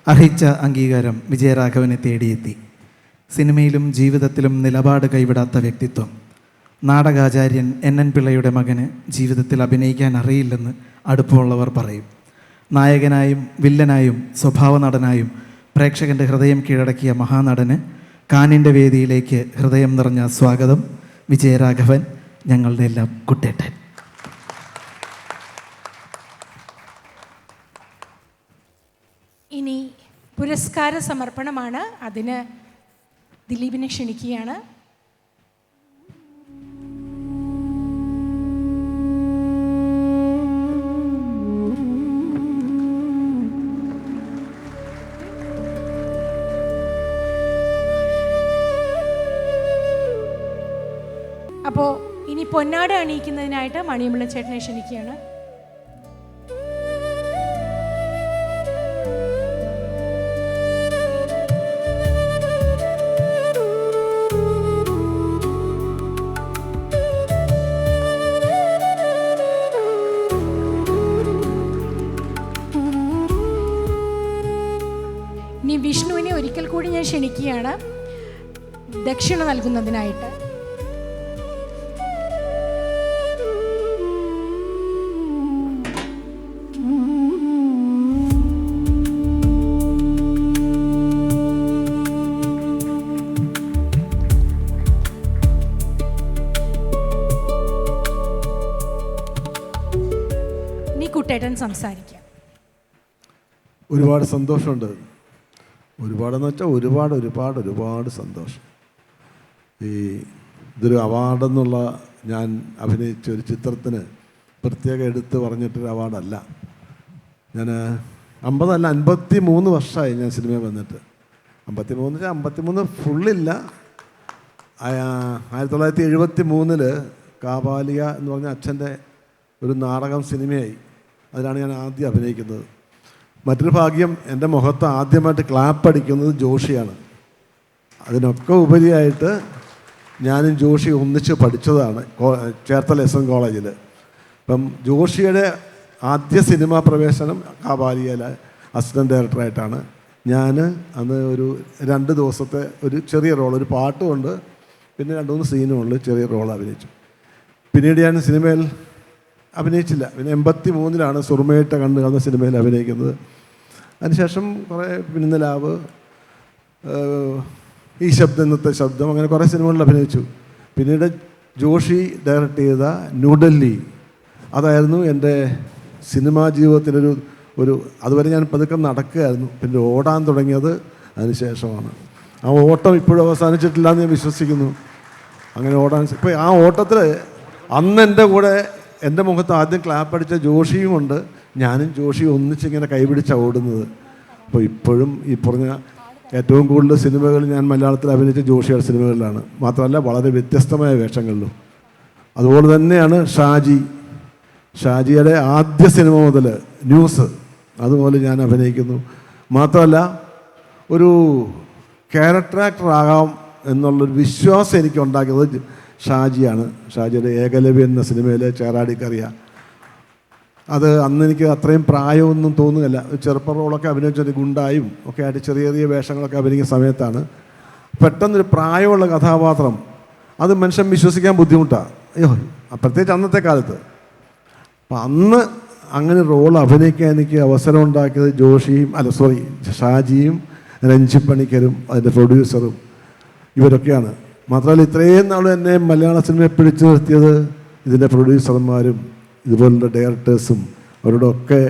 അർഹിച്ച അംഗീകാരം വിജയരാഘവനെ തേടിയെത്തി. സിനിമയിലും ജീവിതത്തിലും നിലപാട് കൈവിടാത്ത വ്യക്തിത്വം. നാടകാചാര്യൻ NN പിള്ളയുടെ മകന് ജീവിതത്തിൽ അഭിനയിക്കാൻ അറിയില്ലെന്ന് അടുപ്പമുള്ളവർ പറയും. നായകനായും വില്ലനായും സ്വഭാവ നടനായും പ്രേക്ഷകൻ്റെ ഹൃദയം കീഴടക്കിയ മഹാനടന് കാനിൻ്റെ വേദിയിലേക്ക് ഹൃദയം നിറഞ്ഞ സ്വാഗതം. വിജയരാഘവൻ, ഞങ്ങളുടെ എല്ലാം കുട്ടേട്ടൻ. ഇനി പുരസ്കാര സമർപ്പണമാണ്. അതിന് ദിലീപിനെ ക്ഷണിക്കുകയാണ്. അപ്പോൾ ഇനി പൊന്നാട അണിയിക്കുന്നതിനായിട്ട് മണിയമ്പിള്ള ചേട്ടനെ ക്ഷണിക്കുകയാണ്. ഇനി വിഷ്ണുവിനെ ഒരിക്കൽ കൂടി ഞാൻ ക്ഷണിക്കുകയാണ് ദക്ഷിണ നൽകുന്നതിനായിട്ട്. കുട്ടേട്ടൻ സംസാരിക്കാം. ഒരുപാട് സന്തോഷമുണ്ട്. ഒരുപാടെന്ന് വെച്ചാൽ ഒരുപാട് സന്തോഷം. ഇതൊരു അവാർഡെന്നുള്ള ഞാൻ അഭിനയിച്ച ഒരു ചിത്രത്തിന് പ്രത്യേകം എടുത്ത് പറഞ്ഞിട്ടൊരു അവാർഡല്ല. ഞാൻ 53 വർഷമായി ഞാൻ സിനിമയിൽ വന്നിട്ട്. 53 ഫുള്ളില്ല. 1973 കാപാലിക എന്ന് പറഞ്ഞ അച്ഛൻ്റെ ഒരു നാടകം സിനിമയായി. അതിലാണ് ഞാൻ ആദ്യം അഭിനയിക്കുന്നത്. മറ്റൊരു ഭാഗ്യം, എൻ്റെ മുഖത്ത് ആദ്യമായിട്ട് ക്ലാപ്പ് അടിക്കുന്നത് ജോഷിയാണ്. അതിനൊക്കെ ഉപരിയായിട്ട് ഞാനും ജോഷി ഒന്നിച്ച് പഠിച്ചതാണ് ചേർത്തല SN കോളേജിൽ. അപ്പം ജോഷിയുടെ ആദ്യ സിനിമാ പ്രവേശനം കാബാലിയയിലെ അസിസ്റ്റൻറ്റ് ഡയറക്ടറായിട്ടാണ്. ഞാൻ അന്ന് ഒരു 2 ദിവസത്തെ ഒരു ചെറിയ റോൾ, ഒരു പാട്ടുമുണ്ട്, പിന്നെ 2-3 സീനുമുണ്ട്, ചെറിയ റോൾ അഭിനയിച്ചു. പിന്നീട് ഞാൻ സിനിമയിൽ അഭിനയിച്ചില്ല. പിന്നെ 83-ലാണ് സുറുമയിട്ട കണ്ണ് എന്ന സിനിമയിൽ അഭിനയിക്കുന്നത്. അതിനുശേഷം കുറേ പിന്നിലാവ്, ഈ ശബ്ദം ഇന്നത്തെ ശബ്ദം, അങ്ങനെ കുറേ സിനിമകളിൽ അഭിനയിച്ചു. പിന്നീട് ജോഷി ഡയറക്റ്റ് ചെയ്ത ന്യൂഡൽഹി, അതായിരുന്നു എൻ്റെ സിനിമാ ജീവിതത്തിലൊരു അതുവരെ ഞാൻ പതുക്കെ നടക്കുകയായിരുന്നു. പിന്നെ ഓടാൻ തുടങ്ങിയത് അതിനുശേഷമാണ്. ആ ഓട്ടം ഇപ്പോഴും അവസാനിച്ചിട്ടില്ല എന്ന് ഞാൻ വിശ്വസിക്കുന്നു. അങ്ങനെ ഓടാൻ ഇപ്പോൾ ആ ഓട്ടത്തിൽ അന്ന് എൻ്റെ കൂടെ എൻ്റെ മുഖത്ത് ആദ്യം ക്ലാപ്പ് അടിച്ച ജോഷിയുമുണ്ട്. ഞാനും ജോഷിയും ഒന്നിച്ചിങ്ങനെ കൈപിടിച്ചാണ് ഓടുന്നത്. അപ്പോൾ ഇപ്പോഴും ഈ പറഞ്ഞ ഏറ്റവും കൂടുതൽ സിനിമകൾ ഞാൻ മലയാളത്തിൽ അഭിനയിച്ച ജോഷിയുടെ സിനിമകളിലാണ്. മാത്രമല്ല വളരെ വ്യത്യസ്തമായ വേഷങ്ങളിലും. അതുപോലെ തന്നെയാണ് ഷാജിയുടെ ആദ്യ സിനിമ മുതൽ ന്യൂസ് അതുപോലെ ഞാൻ അഭിനയിക്കുന്നു. മാത്രമല്ല ഒരു ക്യാരക്ടർ ആക്ടർ ആകാം എന്നുള്ളൊരു വിശ്വാസം എനിക്ക് ഉണ്ടാക്കിയത് ഷാജിയാണ്. ഷാജിയുടെ ഏകലവ്യ എന്ന സിനിമയിലെ ചേറാടിക്കറിയ, അത് അന്ന് എനിക്ക് അത്രയും പ്രായമൊന്നും തോന്നുകയില്ല. ചെറുപ്പ റോളൊക്കെ അഭിനയിച്ചൊരു ഗുണ്ടായും ഒക്കെ ആയിട്ട് ചെറിയ ചെറിയ വേഷങ്ങളൊക്കെ അഭിനയിക്കുന്ന സമയത്താണ് പെട്ടെന്നൊരു പ്രായമുള്ള കഥാപാത്രം, അത് മനുഷ്യൻ വിശ്വസിക്കാൻ ബുദ്ധിമുട്ടാണ്. അയ്യോ, പ്രത്യേകിച്ച് അന്നത്തെ കാലത്ത്. അപ്പം അന്ന് അങ്ങനെ റോൾ അഭിനയിക്കാൻ എനിക്ക് അവസരം ഉണ്ടാക്കിയത് ഷാജിയും രഞ്ജിപ്പണിക്കരും അതിൻ്റെ പ്രൊഡ്യൂസറും ഇവരൊക്കെയാണ്. മാത്രമല്ല ഇത്രയും നാളും എന്നെ മലയാള സിനിമയെ പിടിച്ചു നിർത്തിയത് ഇതിൻ്റെ പ്രൊഡ്യൂസർമാരും ഇതുപോലുള്ള ഡയറക്ടേഴ്സും, അവരോടൊക്കെ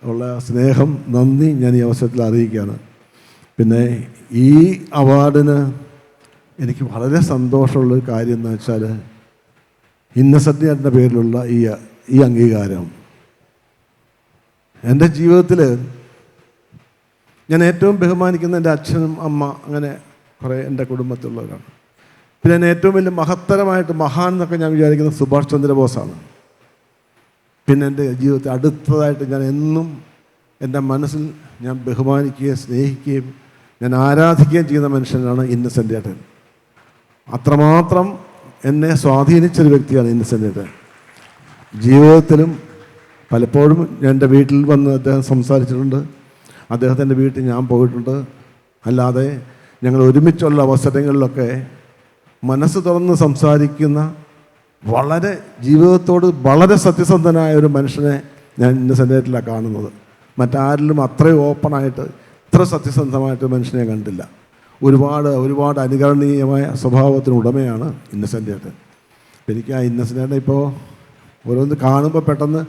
ഉള്ള സ്നേഹം, നന്ദി ഞാൻ ഈ അവസരത്തിൽ അറിയിക്കുകയാണ്. പിന്നെ ഈ അവാർഡിന് എനിക്ക് വളരെ സന്തോഷമുള്ളൊരു കാര്യം എന്ന് വെച്ചാൽ ഇന്നസെൻ്റ് ചേട്ടൻ്റെ പേരിലുള്ള ഈ അംഗീകാരം എൻ്റെ ജീവിതത്തിൽ ഞാൻ ഏറ്റവും ബഹുമാനിക്കുന്ന എൻ്റെ അച്ഛനും അമ്മ, അങ്ങനെ കുറേ എൻ്റെ കുടുംബത്തിലുള്ളവരാണ്. പിന്നെ ഞാൻ ഏറ്റവും വലിയ മഹത്തരമായിട്ട് മഹാൻ എന്നൊക്കെ ഞാൻ വിചാരിക്കുന്നത് സുഭാഷ് ചന്ദ്രബോസാണ്. പിന്നെ എൻ്റെ ജീവിതത്തിൽ അടുത്തതായിട്ട് ഞാൻ എന്നും എൻ്റെ മനസ്സിൽ ഞാൻ ബഹുമാനിക്കുകയും സ്നേഹിക്കുകയും ഞാൻ ആരാധിക്കുകയും ചെയ്യുന്ന മനുഷ്യനാണ് ഇന്നസെൻ്റ് ചേട്ടൻ. അത്രമാത്രം എന്നെ സ്വാധീനിച്ചൊരു വ്യക്തിയാണ് ഇന്നസെൻ്റ് ചേട്ടൻ. ജീവിതത്തിലും പലപ്പോഴും എൻ്റെ വീട്ടിൽ വന്ന് അദ്ദേഹം സംസാരിച്ചിട്ടുണ്ട്, അദ്ദേഹത്തിൻ്റെ വീട്ടിൽ ഞാൻ പോയിട്ടുണ്ട്. അല്ലാതെ ഞങ്ങൾ ഒരുമിച്ചുള്ള അവസരങ്ങളിലൊക്കെ മനസ്സ് തുറന്ന് സംസാരിക്കുന്ന, വളരെ ജീവിതത്തോട് വളരെ സത്യസന്ധനായ ഒരു മനുഷ്യനെ ഞാൻ ഇന്നസെൻ്റ് ചേട്ടനിലാണ് കാണുന്നത്. മറ്റാരിലും അത്രയും ഓപ്പണായിട്ട് ഇത്ര സത്യസന്ധമായിട്ട് മനുഷ്യനെ കണ്ടില്ല. ഒരുപാട് അനുകരണീയമായ സ്വഭാവത്തിന് ഉടമയാണ് ഇന്നസെൻ്റ് ചേട്ടൻ. എനിക്ക് ആ ഇന്നസെൻ്റ് ചേട്ടൻ ഇപ്പോൾ ഓരോന്ന് കാണുമ്പോൾ പെട്ടെന്ന്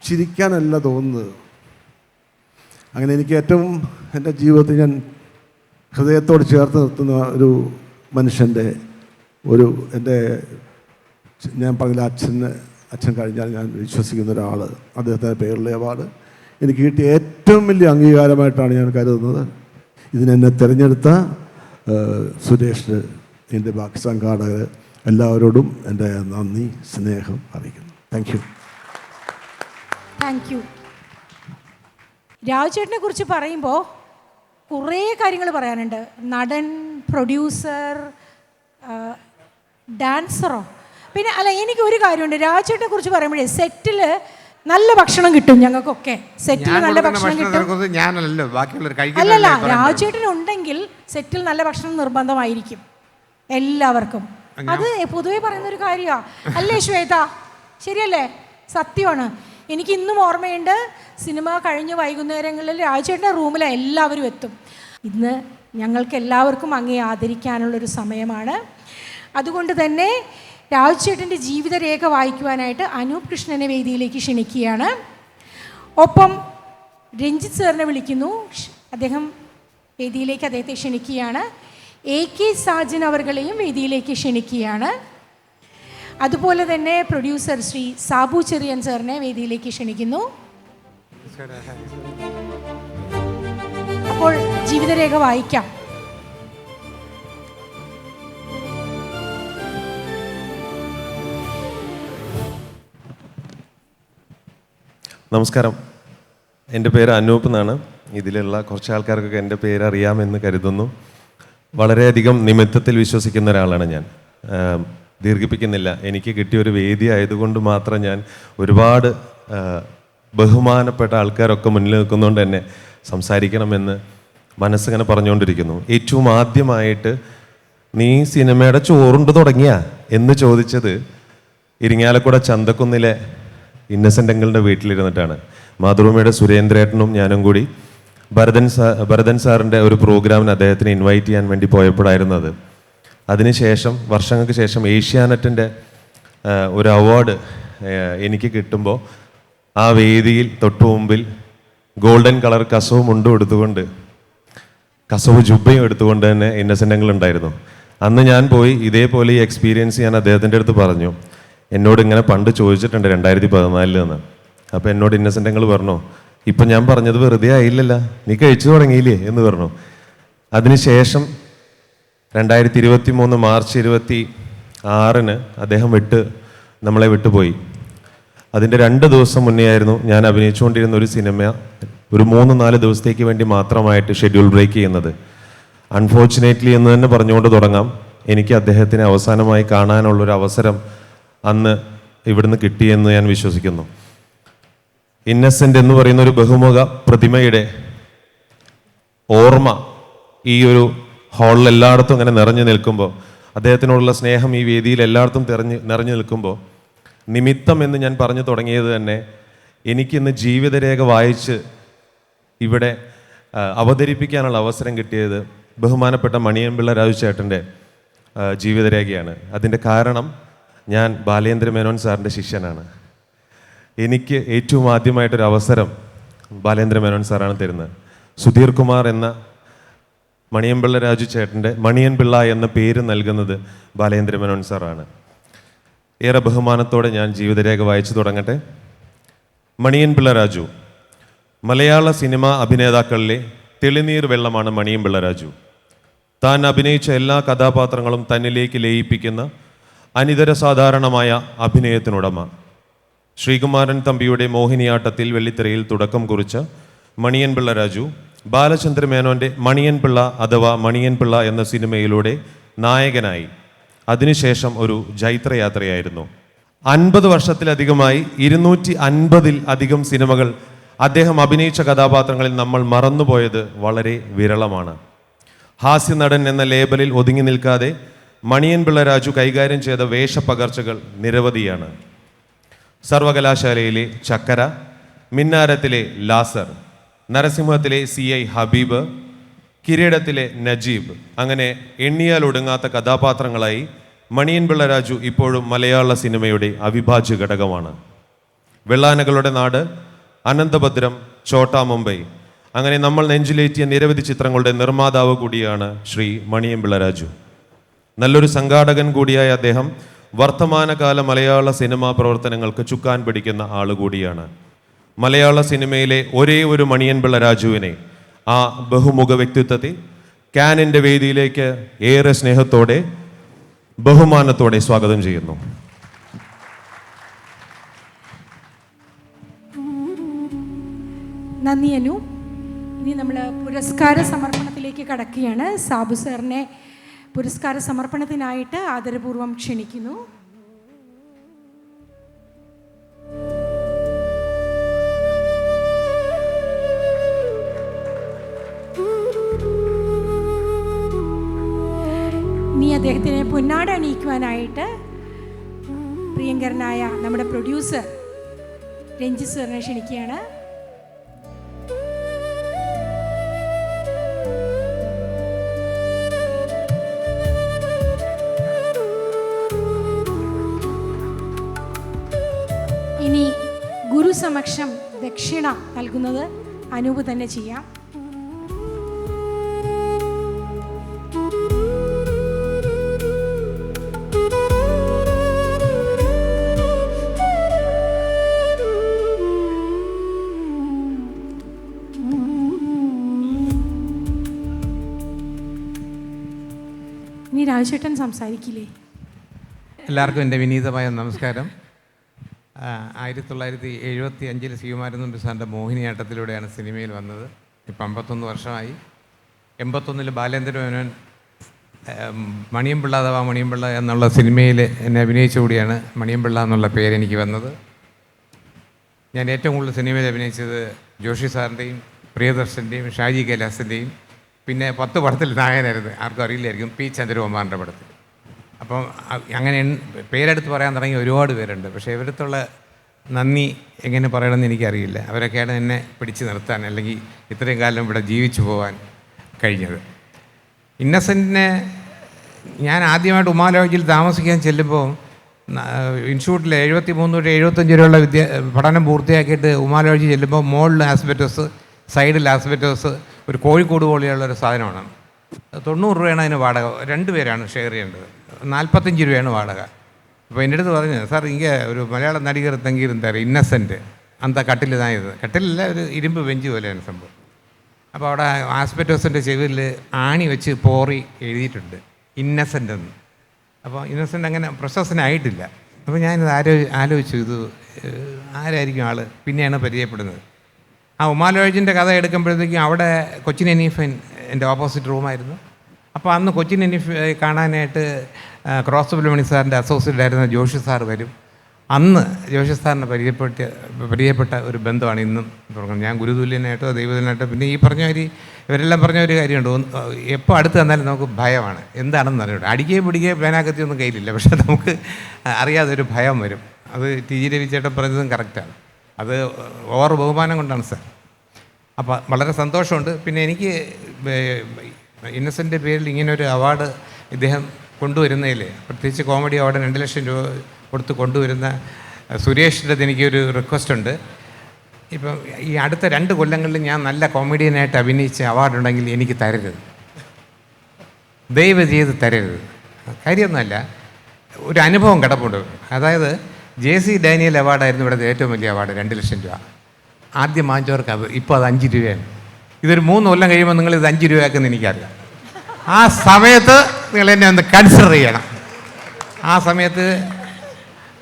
ചിരിക്കാനല്ല തോന്നുന്നത്. അങ്ങനെ എനിക്ക് ഏറ്റവും എൻ്റെ ജീവിതത്തിൽ ഞാൻ ഹൃദയത്തോട് ചേർത്ത് നിർത്തുന്ന ഒരു മനുഷ്യൻ്റെ ഞാൻ പറഞ്ഞ അച്ഛൻ കഴിഞ്ഞാൽ ഞാൻ വിശ്വസിക്കുന്ന ഒരാൾ, അദ്ദേഹത്തിൻ്റെ പേരിലെ അവാർഡ് എനിക്ക് കിട്ടിയ ഏറ്റവും വലിയ അംഗീകാരമായിട്ടാണ് ഞാൻ കരുതുന്നത്. ഇതിനെന്നെ തിരഞ്ഞെടുത്ത സുരേഷ്, എൻ്റെ ബാക്കി സംഘാടകർ എല്ലാവരോടും എൻ്റെ നന്ദി, സ്നേഹം അറിയിക്കുന്നു. Thank you. രാജുചേട്ടനെ കുറിച്ച് പറയുമ്പോൾ കുറേ കാര്യങ്ങൾ പറയാനുണ്ട്. നടൻ, പ്രൊഡ്യൂസർ, ഡാൻസറോ, പിന്നെ അല്ല, എനിക്കൊരു കാര്യമുണ്ട് രാജുചേട്ടനെ കുറിച്ച് പറയുമ്പോഴേ, സെറ്റിൽ നല്ല ഭക്ഷണം കിട്ടും ഞങ്ങൾക്കൊക്കെ. സെറ്റിൽ നല്ല ഭക്ഷണം കിട്ടും. അല്ലല്ല, രാജുചേട്ടനുണ്ടെങ്കിൽ സെറ്റിൽ നല്ല ഭക്ഷണം നിർബന്ധമായിരിക്കും എല്ലാവർക്കും. അത് പൊതുവെ പറയുന്നൊരു കാര്യമാണ്, അല്ലേ ശ്വേത? ശരിയല്ലേ? സത്യമാണ്. എനിക്ക് ഇന്നും ഓർമ്മയുണ്ട്, സിനിമ കഴിഞ്ഞ് വൈകുന്നേരങ്ങളിൽ രാജുചേട്ടൻ്റെ റൂമിൽ എല്ലാവരും എത്തും. ഇന്ന് ഞങ്ങൾക്ക് എല്ലാവർക്കും അങ്ങേ ആദരിക്കാനുള്ളൊരു സമയമാണ്. അതുകൊണ്ട് തന്നെ രാജുചേട്ടൻ്റെ ജീവിതരേഖ വായിക്കുവാനായിട്ട് അനൂപ് കൃഷ്ണനെ വേദിയിലേക്ക് ക്ഷണിക്കുകയാണ്. ഒപ്പം രഞ്ജിത്ത് സാറിനെ വിളിക്കുന്നു. അദ്ദേഹത്തെ ക്ഷണിക്കുകയാണ്. AK സാജൻ അവർകളെയും വേദിയിലേക്ക് ക്ഷണിക്കുകയാണ്. അതുപോലെ തന്നെ പ്രൊഡ്യൂസർ ശ്രീ സാബു ചെറിയൻ സാറിനെ വേദിയിലേക്ക് ക്ഷണിക്കുന്നു. അപ്പോൾ ജീവിതരേഖ വായിക്കാം. നമസ്കാരം, എൻ്റെ പേര് അനൂപ് എന്നാണ്. ഇതിലുള്ള കുറച്ച് ആൾക്കാർക്കൊക്കെ എൻ്റെ പേര് അറിയാമെന്ന് കരുതുന്നു. വളരെയധികം നിമിത്തത്തിൽ വിശ്വസിക്കുന്ന ഒരാളാണ് ഞാൻ. ദീർഘിപ്പിക്കുന്നില്ല. എനിക്ക് കിട്ടിയ ഒരു വേദി ആയതുകൊണ്ട് മാത്രം ഞാൻ ഒരുപാട് ബഹുമാനപ്പെട്ട ആൾക്കാരൊക്കെ മുന്നിൽ നിൽക്കുന്നതുകൊണ്ട് തന്നെ സംസാരിക്കണമെന്ന് മനസ്സിങ്ങനെ പറഞ്ഞുകൊണ്ടിരിക്കുന്നു. ഏറ്റവും ആദ്യമായിട്ട് നീ സിനിമയുടെ ചോറുണ്ട് തുടങ്ങിയ എന്ന് ചോദിച്ചത് ഇരിങ്ങാലക്കുട ചന്തക്കുന്നിലെ ഇന്നസെൻ്റ് അങ്കിളിൻ്റെ വീട്ടിലിരുന്നിട്ടാണ്. മാതൃഭൂമിയുടെ സുരേന്ദ്രേട്ടനും ഞാനും കൂടി ഭരതൻ സാറിൻ്റെ ഒരു പ്രോഗ്രാമിന് അദ്ദേഹത്തിന് ഇൻവൈറ്റ് ചെയ്യാൻ വേണ്ടി പോയപ്പോഴായിരുന്നത്. അതിനുശേഷം വർഷങ്ങൾക്ക് ശേഷം ഏഷ്യാനെറ്റിൻ്റെ ഒരു അവാർഡ് എനിക്ക് കിട്ടുമ്പോൾ ആ വേദിയിൽ തൊട്ടു മുമ്പിൽ ഗോൾഡൻ കളർ കസവും മുണ്ടും എടുത്തുകൊണ്ട് കസവ് ജുബയും എടുത്തുകൊണ്ട് തന്നെ ഇന്നസെൻ്റ് അങ്കിൾ ഉണ്ടായിരുന്നു. അന്ന് ഞാൻ പോയി ഇതേപോലെ ഈ എക്സ്പീരിയൻസ് ഞാൻ അദ്ദേഹത്തിൻ്റെ അടുത്ത് പറഞ്ഞു. എന്നോട് ഇങ്ങനെ പണ്ട് ചോദിച്ചിട്ടുണ്ട് 2014 എന്ന്. അപ്പോൾ എന്നോട് ഇന്നസെൻ്റ് അങ്കിൾ പറഞ്ഞു, ഇപ്പം ഞാൻ പറഞ്ഞത് വെറുതെ ആയില്ലല്ലോ, നീ കഴിച്ചു തുടങ്ങിയില്ലേ എന്ന് പറഞ്ഞു. അതിനുശേഷം 2023 മാർച്ച് 26 അദ്ദേഹം നമ്മളെ വിട്ടുപോയി. അതിൻ്റെ 2 ദിവസം മുന്നേ ആയിരുന്നു ഞാൻ അഭിനയിച്ചുകൊണ്ടിരുന്ന ഒരു സിനിമ ഒരു 3-4 ദിവസത്തേക്ക് വേണ്ടി മാത്രമായിട്ട് ഷെഡ്യൂൾ ബ്രേക്ക് ചെയ്യുന്നത്. അൺഫോർച്ചുനേറ്റ്ലി എന്ന് തന്നെ പറഞ്ഞുകൊണ്ട് തുടങ്ങാം, എനിക്ക് അദ്ദേഹത്തിനെ അവസാനമായി കാണാനുള്ളൊരു അവസരം അന്ന് ഇവിടുന്ന് കിട്ടിയെന്ന് ഞാൻ വിശ്വസിക്കുന്നു. ഇന്നസെൻ്റ് എന്ന് പറയുന്ന ഒരു ബഹുമുഖ പ്രതിമയുടെ ഓർമ്മ ഈ ഒരു ഹാളിൽ എല്ലായിടത്തും ഇങ്ങനെ നിറഞ്ഞു നിൽക്കുമ്പോൾ, അദ്ദേഹത്തിനോടുള്ള സ്നേഹം ഈ വേദിയിൽ എല്ലായിടത്തും നിറഞ്ഞു നിൽക്കുമ്പോൾ, നിമിത്തം എന്ന് ഞാൻ പറഞ്ഞു തുടങ്ങിയത് തന്നെ എനിക്കിന്ന് ജീവിതരേഖ വായിച്ച് ഇവിടെ അവതരിപ്പിക്കാനുള്ള അവസരം കിട്ടിയത് ബഹുമാനപ്പെട്ട മണിയൻപിള്ള രാജു ചേട്ടൻ്റെ ജീവിതരേഖയാണ്. അതിൻ്റെ കാരണം ഞാൻ ബാലേന്ദ്ര മേനോൻ സാറിൻ്റെ ശിഷ്യനാണ്. എനിക്ക് ഏറ്റവും ആദ്യമായിട്ടൊരു അവസരം ബാലേന്ദ്ര മേനോൻ സാറാണ് തരുന്നത്. സുധീർ കുമാർ എന്ന മണിയൻപിള്ള രാജു ചേട്ടൻ്റെ മണിയൻപിള്ള എന്ന പേര് നൽകുന്നത് ബാലേന്ദ്ര മേനോൻ സാറാണ്. ഏറെ ബഹുമാനത്തോടെ ഞാൻ ജീവിതരേഖ വായിച്ചു തുടങ്ങട്ടെ. മണിയൻപിള്ള രാജു മലയാള സിനിമാ അഭിനേതാക്കളിലെ തെളിനീർ വെള്ളമാണ് മണിയൻപിള്ള രാജു. താൻ അഭിനയിച്ച എല്ലാ കഥാപാത്രങ്ങളും തന്നിലേക്ക് ലയിപ്പിക്കുന്ന അനിതര സാധാരണമായ അഭിനയത്തിനുടമ. ശ്രീകുമാരൻ തമ്പിയുടെ മോഹിനിയാട്ടത്തിൽ വെള്ളിത്തിരയിൽ തുടക്കം കുറിച്ച മണിയൻപിള്ള രാജു ബാലചന്ദ്ര മേനോൻ്റെ മണിയൻപിള്ള അഥവാ മണിയൻപിള്ള എന്ന സിനിമയിലൂടെ നായകനായി. അതിനുശേഷം ഒരു ജൈത്രയാത്രയായിരുന്നു. 50 വർഷത്തിലധികമായി 250-ൽ അധികം സിനിമകൾ അദ്ദേഹം അഭിനയിച്ച കഥാപാത്രങ്ങളിൽ നമ്മൾ മറന്നുപോയത് വളരെ വിരളമാണ്. ഹാസ്യനടൻ എന്ന ലേബലിൽ ഒതുങ്ങി നിൽക്കാതെ മണിയൻപിള്ള രാജു കൈകാര്യം ചെയ്ത വേഷപ്പകർച്ചകൾ നിരവധിയാണ്. സർവകലാശാലയിലെ ചക്കര, മിന്നാരത്തിലെ ലാസർ, നരസിംഹത്തിലെ CI ഹബീബ്, കിരീടത്തിലെ നജീബ്, അങ്ങനെ എണ്ണിയാൽ ഒടുങ്ങാത്ത കഥാപാത്രങ്ങളായി മണിയൻപിള്ള രാജു ഇപ്പോഴും മലയാള സിനിമയുടെ അവിഭാജ്യ ഘടകമാണ്. വെള്ളാനകളുടെ നാട്, അനന്തഭദ്രം, ഛോട്ടാ മുംബൈ, അങ്ങനെ നമ്മൾ നെഞ്ചിലേറ്റിയ നിരവധി ചിത്രങ്ങളുടെ നിർമ്മാതാവ് കൂടിയാണ് ശ്രീ മണിയൻപിള്ള രാജു. നല്ലൊരു സംഘാടകൻ കൂടിയായ അദ്ദേഹം വർത്തമാനകാല മലയാള സിനിമാ പ്രവർത്തനങ്ങൾക്ക് ചുക്കാൻ പിടിക്കുന്ന ആളുകൂടിയാണ്. മലയാള സിനിമയിലെ ഒരേ ഒരു മണിയൻപിള്ള രാജുവിനെ, ആ ബഹുമുഖ വ്യക്തിത്വത്തെ കാനിൻ്റെ വേദിയിലേക്ക് ഏറെ സ്നേഹത്തോടെ ബഹുമാനത്തോടെ സ്വാഗതം ചെയ്യുന്നു. നന്ദി അനു. ഇനി നമ്മൾ പുരസ്കാര സമർപ്പണത്തിലേക്ക് കടക്കുകയാണ്. സാബു സാറിനെ പുരസ്കാര സമർപ്പണത്തിനായിട്ട് ആദരപൂർവ്വം ക്ഷണിക്കുന്നു. ഇനി അദ്ദേഹത്തിനെ പൊന്നാട അണിയിക്കുവാനായിട്ട് പ്രിയങ്കരനായ നമ്മുടെ പ്രൊഡ്യൂസർ രഞ്ജിത്ത് സാറിനെ ക്ഷണിക്കുകയാണ്. ഇനി ഗുരുസമക്ഷം ദക്ഷിണ നൽകുന്നത് അനൂപ് തന്നെ ചെയ്യാം. ഇനി രാജേട്ടൻ സംസാരിക്കില്ലേ? എല്ലാവർക്കും എൻ്റെ വിനീതമായ നമസ്കാരം. 1975 ശ്രീകുമാരൻ തമ്പി സാറിൻ്റെ മോഹിനിയാട്ടത്തിലൂടെയാണ് സിനിമയിൽ വന്നത്. ഇപ്പം 51 വർഷമായി. 81 ബാലേന്ദ്ര മേനോൻ മണിയമ്പിള്ള അഥവാ മണിയമ്പിള്ള എന്നുള്ള സിനിമയിൽ എന്നെ അഭിനയിച്ചുകൂടിയാണ് മണിയമ്പിള്ള എന്നുള്ള പേര് എനിക്ക് വന്നത്. ഞാൻ ഏറ്റവും കൂടുതൽ സിനിമയിൽ അഭിനയിച്ചത് ജോഷി സാറിൻ്റെയും പ്രിയദർശൻ്റെയും ഷാജി കൈലാസിൻ്റെയും പിന്നെ 10 പടത്തിൽ നായകനായിരുന്നു. ആർക്കും അറിയില്ലായിരിക്കും, പി ചന്ദ്രകുമാറിൻ്റെ പടത്തിൽ. അപ്പം അങ്ങനെ പേരെടുത്ത് പറയാൻ തുടങ്ങി ഒരുപാട് പേരുണ്ട്. പക്ഷേ ഇവരത്തുള്ള നന്ദി എങ്ങനെ പറയണമെന്ന് എനിക്കറിയില്ല. അവരൊക്കെയാണ് എന്നെ പിടിച്ചു നിർത്താൻ അല്ലെങ്കിൽ ഇത്രയും കാലം ഇവിടെ ജീവിച്ചു പോകാൻ കഴിഞ്ഞത്. ഇന്നസെൻറ്റിനെ ഞാൻ ആദ്യമായിട്ട് ഉമാലോജിൽ താമസിക്കാൻ ചെല്ലുമ്പോൾ ഇൻസ്റ്റിറ്റ്യൂട്ടിൽ 73 തൊട്ട് 75 വരെയുള്ള പഠനം പൂർത്തിയാക്കിയിട്ട് ഉമാലോജി ചെല്ലുമ്പോൾ മുകളിൽ ആസ്പെറ്റോസ്, സൈഡിൽ ആസ്പെറ്റോസ്, ഒരു കോഴിക്കോട് പോലെയുള്ളൊരു സാധനമാണ്. 90 രൂപയാണ് അതിന് വാടക. 2 പേരാണ് ഷെയർ ചെയ്യേണ്ടത്. 45 രൂപയാണ് വാടക. അപ്പോൾ എൻ്റെ അടുത്ത് പറഞ്ഞു, സാർ ഇങ്ങനെ ഒരു മലയാള നടികർ തങ്ങിയിരുന്നാർ ഇന്നസെൻറ്റ് അന്ത കട്ടിൽ തായത്. കട്ടിലില്ല, ഒരു ഇരുമ്പ് ബെഞ്ച് പോലെയാണ് സംഭവം. അപ്പോൾ അവിടെ ആസ്പെറ്റോസിൻ്റെ ചെവിയിൽ ആണി വെച്ച് പോറി എഴുതിയിട്ടുണ്ട് ഇന്നസെൻ്റ് എന്ന്. അപ്പോൾ ഇന്നസെൻ്റ് അങ്ങനെ പ്രശസ്തനായിട്ടില്ല. അപ്പോൾ ഞാനിത് ആലോചിച്ചു, ഇത് ആരായിരിക്കും ആൾ? പിന്നെയാണ് പരിചയപ്പെടുന്നത്. ആ ഉമാലോജിൻ്റെ കഥ എടുക്കുമ്പോഴത്തേക്കും അവിടെ കൊച്ചിൻ എനീഫൻ എൻ്റെ ഓപ്പോസിറ്റ് റൂമായിരുന്നു. അപ്പോൾ അന്ന് കൊച്ചിൻ എനീഫ് കാണാനായിട്ട് ക്രോസ് മണി സാറിൻ്റെ അസോസിയേറ്റ് ആയിരുന്ന ജോഷി സാർ വരും. അന്ന് ജോഷി സാറിനെ പരിചയപ്പെട്ട ഒരു ബന്ധമാണ് ഇന്നും തുടങ്ങുന്നത്. ഞാൻ ഗുരുതുല്യനായിട്ടോ ദൈവതുല്യനായിട്ടോ പിന്നെ ഈ പറഞ്ഞ ഇവരെല്ലാം പറഞ്ഞ ഒരു കാര്യമുണ്ട്, എപ്പോൾ അടുത്ത് വന്നാലും നമുക്ക് ഭയമാണ്. എന്താണെന്ന് അറിയട്ടെ, അടിക്കുകയും പിടിക്കുകയും പേനാക്കത്തിയൊന്നും കയ്യിലില്ല, പക്ഷേ നമുക്ക് അറിയാതെ ഒരു ഭയം വരും. അത് ടി ജി രവിചേട്ടൻ പറഞ്ഞതും കറക്റ്റാണ്. അത് ഓവർ ബഹുമാനം കൊണ്ടാണ് സാർ. അപ്പോൾ വളരെ സന്തോഷമുണ്ട്. പിന്നെ എനിക്ക് ഇന്നസെൻ്റെ പേരിൽ ഇങ്ങനൊരു അവാർഡ് ഇദ്ദേഹം കൊണ്ടുവരുന്നതിൽ, പ്രത്യേകിച്ച് കോമഡി അവാർഡ് 2 ലക്ഷം രൂപ കൊടുത്ത് കൊണ്ടുവരുന്ന സുരേഷിൻ്റെ എനിക്കൊരു റിക്വസ്റ്റ് ഉണ്ട്. ഇപ്പം ഈ അടുത്ത 2 കൊല്ലങ്ങളിൽ ഞാൻ നല്ല കോമഡിയനായിട്ട് അഭിനയിച്ച അവാർഡുണ്ടെങ്കിൽ എനിക്ക് തരരുത്, ദയവ് ചെയ്ത് തരരുത്. കാര്യമൊന്നുമല്ല, ഒരു അനുഭവം കിടപ്പുണ്ട്. അതായത് JC ഡാനിയൽ അവാർഡായിരുന്നു ഇവിടുത്തെ ഏറ്റവും വലിയ അവാർഡ്, 2 ലക്ഷം രൂപ. ആദ്യം വാങ്ങിച്ചവർക്ക് അത്, ഇപ്പോൾ അത് 5 രൂപയാണ്. ഇതൊരു 3 കൊല്ലം കഴിയുമ്പോൾ നിങ്ങളിത് 5 രൂപയാക്കുമെന്ന് എനിക്കറിയാം. ആ സമയത്ത് നിങ്ങൾ എന്നെ ഒന്ന് കൺസിഡർ ചെയ്യണം. ആ സമയത്ത്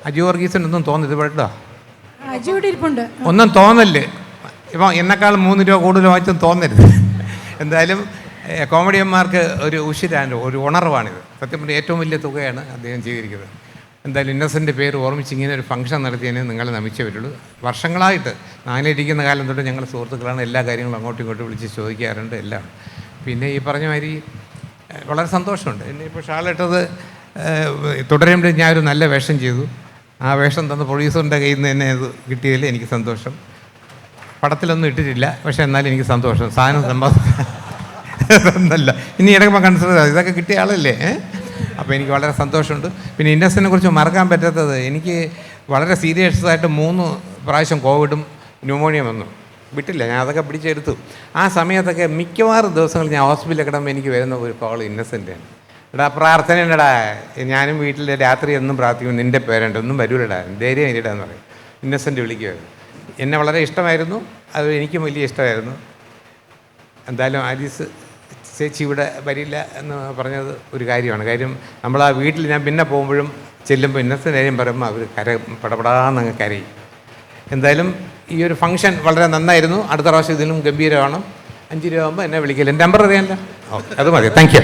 അജു വർഗീസിനൊന്നും തോന്നരുത് കേട്ടോ, ഒന്നും തോന്നല്. ഇപ്പം എന്നെക്കാൾ 3 രൂപ കൂടുതൽ വാങ്ങിച്ചും തോന്നരുത്. എന്തായാലും കോമഡിയന്മാർക്ക് ഒരു ഉഷിരാണ്, ഒരു ഉണർവാണിത്. സത്യം പറഞ്ഞാൽ ഏറ്റവും വലിയ തുകയാണ് അദ്ദേഹം ചെയ്തിരിക്കുന്നത്. എന്തായാലും ഇന്നസെൻ്റെ പേര് ഓർമ്മിച്ച് ഇങ്ങനെ ഒരു ഫംഗ്ഷൻ നടത്തിയതിന് നിങ്ങളെ നമിച്ചേ പറ്റുള്ളൂ. വർഷങ്ങളായിട്ട് ഞാനിരിക്കുന്ന കാലം തൊട്ട് ഞങ്ങൾ സുഹൃത്തുക്കളാണ്, എല്ലാ കാര്യങ്ങളും അങ്ങോട്ടും ഇങ്ങോട്ടും വിളിച്ച് ചോദിക്കാറുണ്ട് എല്ലാം. പിന്നെ ഈ പറഞ്ഞ മാതിരി വളരെ സന്തോഷമുണ്ട്. എന്നെ ഇപ്പോൾ ഷാളിട്ടത് തുടരുമ്പോൾ ഞാനൊരു നല്ല വേഷം ചെയ്തു. ആ വേഷം തന്ന പ്രൊഡ്യൂസറിൻ്റെ കയ്യിൽ നിന്ന് തന്നെ അത് കിട്ടിയതിൽ എനിക്ക് സന്തോഷം. പടത്തിലൊന്നും ഇട്ടിട്ടില്ല, പക്ഷേ എന്നാലും എനിക്ക് സന്തോഷം. സാധനം ഒന്നല്ല, ഇനി ഇടയ്ക്കുമ്പോൾ കൺസിഡർ ചെയ്താൽ ഇതൊക്കെ കിട്ടിയ ആളല്ലേ. അപ്പോൾ എനിക്ക് വളരെ സന്തോഷമുണ്ട്. പിന്നെ ഇന്നസെൻറ്റിനെ കുറിച്ച് മറക്കാൻ പറ്റാത്തത്, എനിക്ക് വളരെ സീരിയസ് ആയിട്ട് 3 പ്രാവശ്യം കോവിഡും ന്യൂമോണിയ വന്നു. വിട്ടില്ല, ഞാൻ അതൊക്കെ പിടിച്ചെടുത്തു. ആ സമയത്തൊക്കെ മിക്കവാറും ദിവസങ്ങൾ ഞാൻ ഹോസ്പിറ്റലിൽ കിടക്കുമ്പോൾ എനിക്ക് വരുന്ന ഒരു കോൾ ഇന്നസെൻ്റാണ്. എടാ പ്രാർത്ഥനയുണ്ടടാ, ഞാനും വീട്ടിൽ രാത്രി എന്നും പ്രാർത്ഥിക്കും, നിൻ്റെ പേരുണ്ട്, ഒന്നും വരൂലടാ, ധൈര്യം ഇരിടാന്ന് പറയും. ഇന്നസെൻ്റ് വിളിക്കുമായിരുന്നു. എന്നെ വളരെ ഇഷ്ടമായിരുന്നു, അത് എനിക്കും വലിയ ഇഷ്ടമായിരുന്നു. എന്തായാലും ആലീസ് ചേച്ചി ഇവിടെ വരില്ല എന്ന് പറഞ്ഞത് ഒരു കാര്യമാണ്. കാര്യം നമ്മൾ ആ വീട്ടിൽ ഞാൻ പിന്നെ പോകുമ്പോഴും ചെല്ലുമ്പോൾ ഇന്നസെൻ്റ് കാര്യം പറയുമ്പോൾ അവർ പടപടാന്നങ്ങ് കരയും. എന്തായാലും ഈ ഒരു ഫംഗ്ഷൻ വളരെ നന്നായിരുന്നു. അടുത്ത പ്രാവശ്യം ഇതിലും ഗംഭീരമാണ്. 5 രൂപ ആകുമ്പോൾ എന്നെ വിളിക്കില്ല. എൻ്റെ നമ്പർ അറിയാമല്ലോ. ഓക്കെ, അത് മതി. Thank you.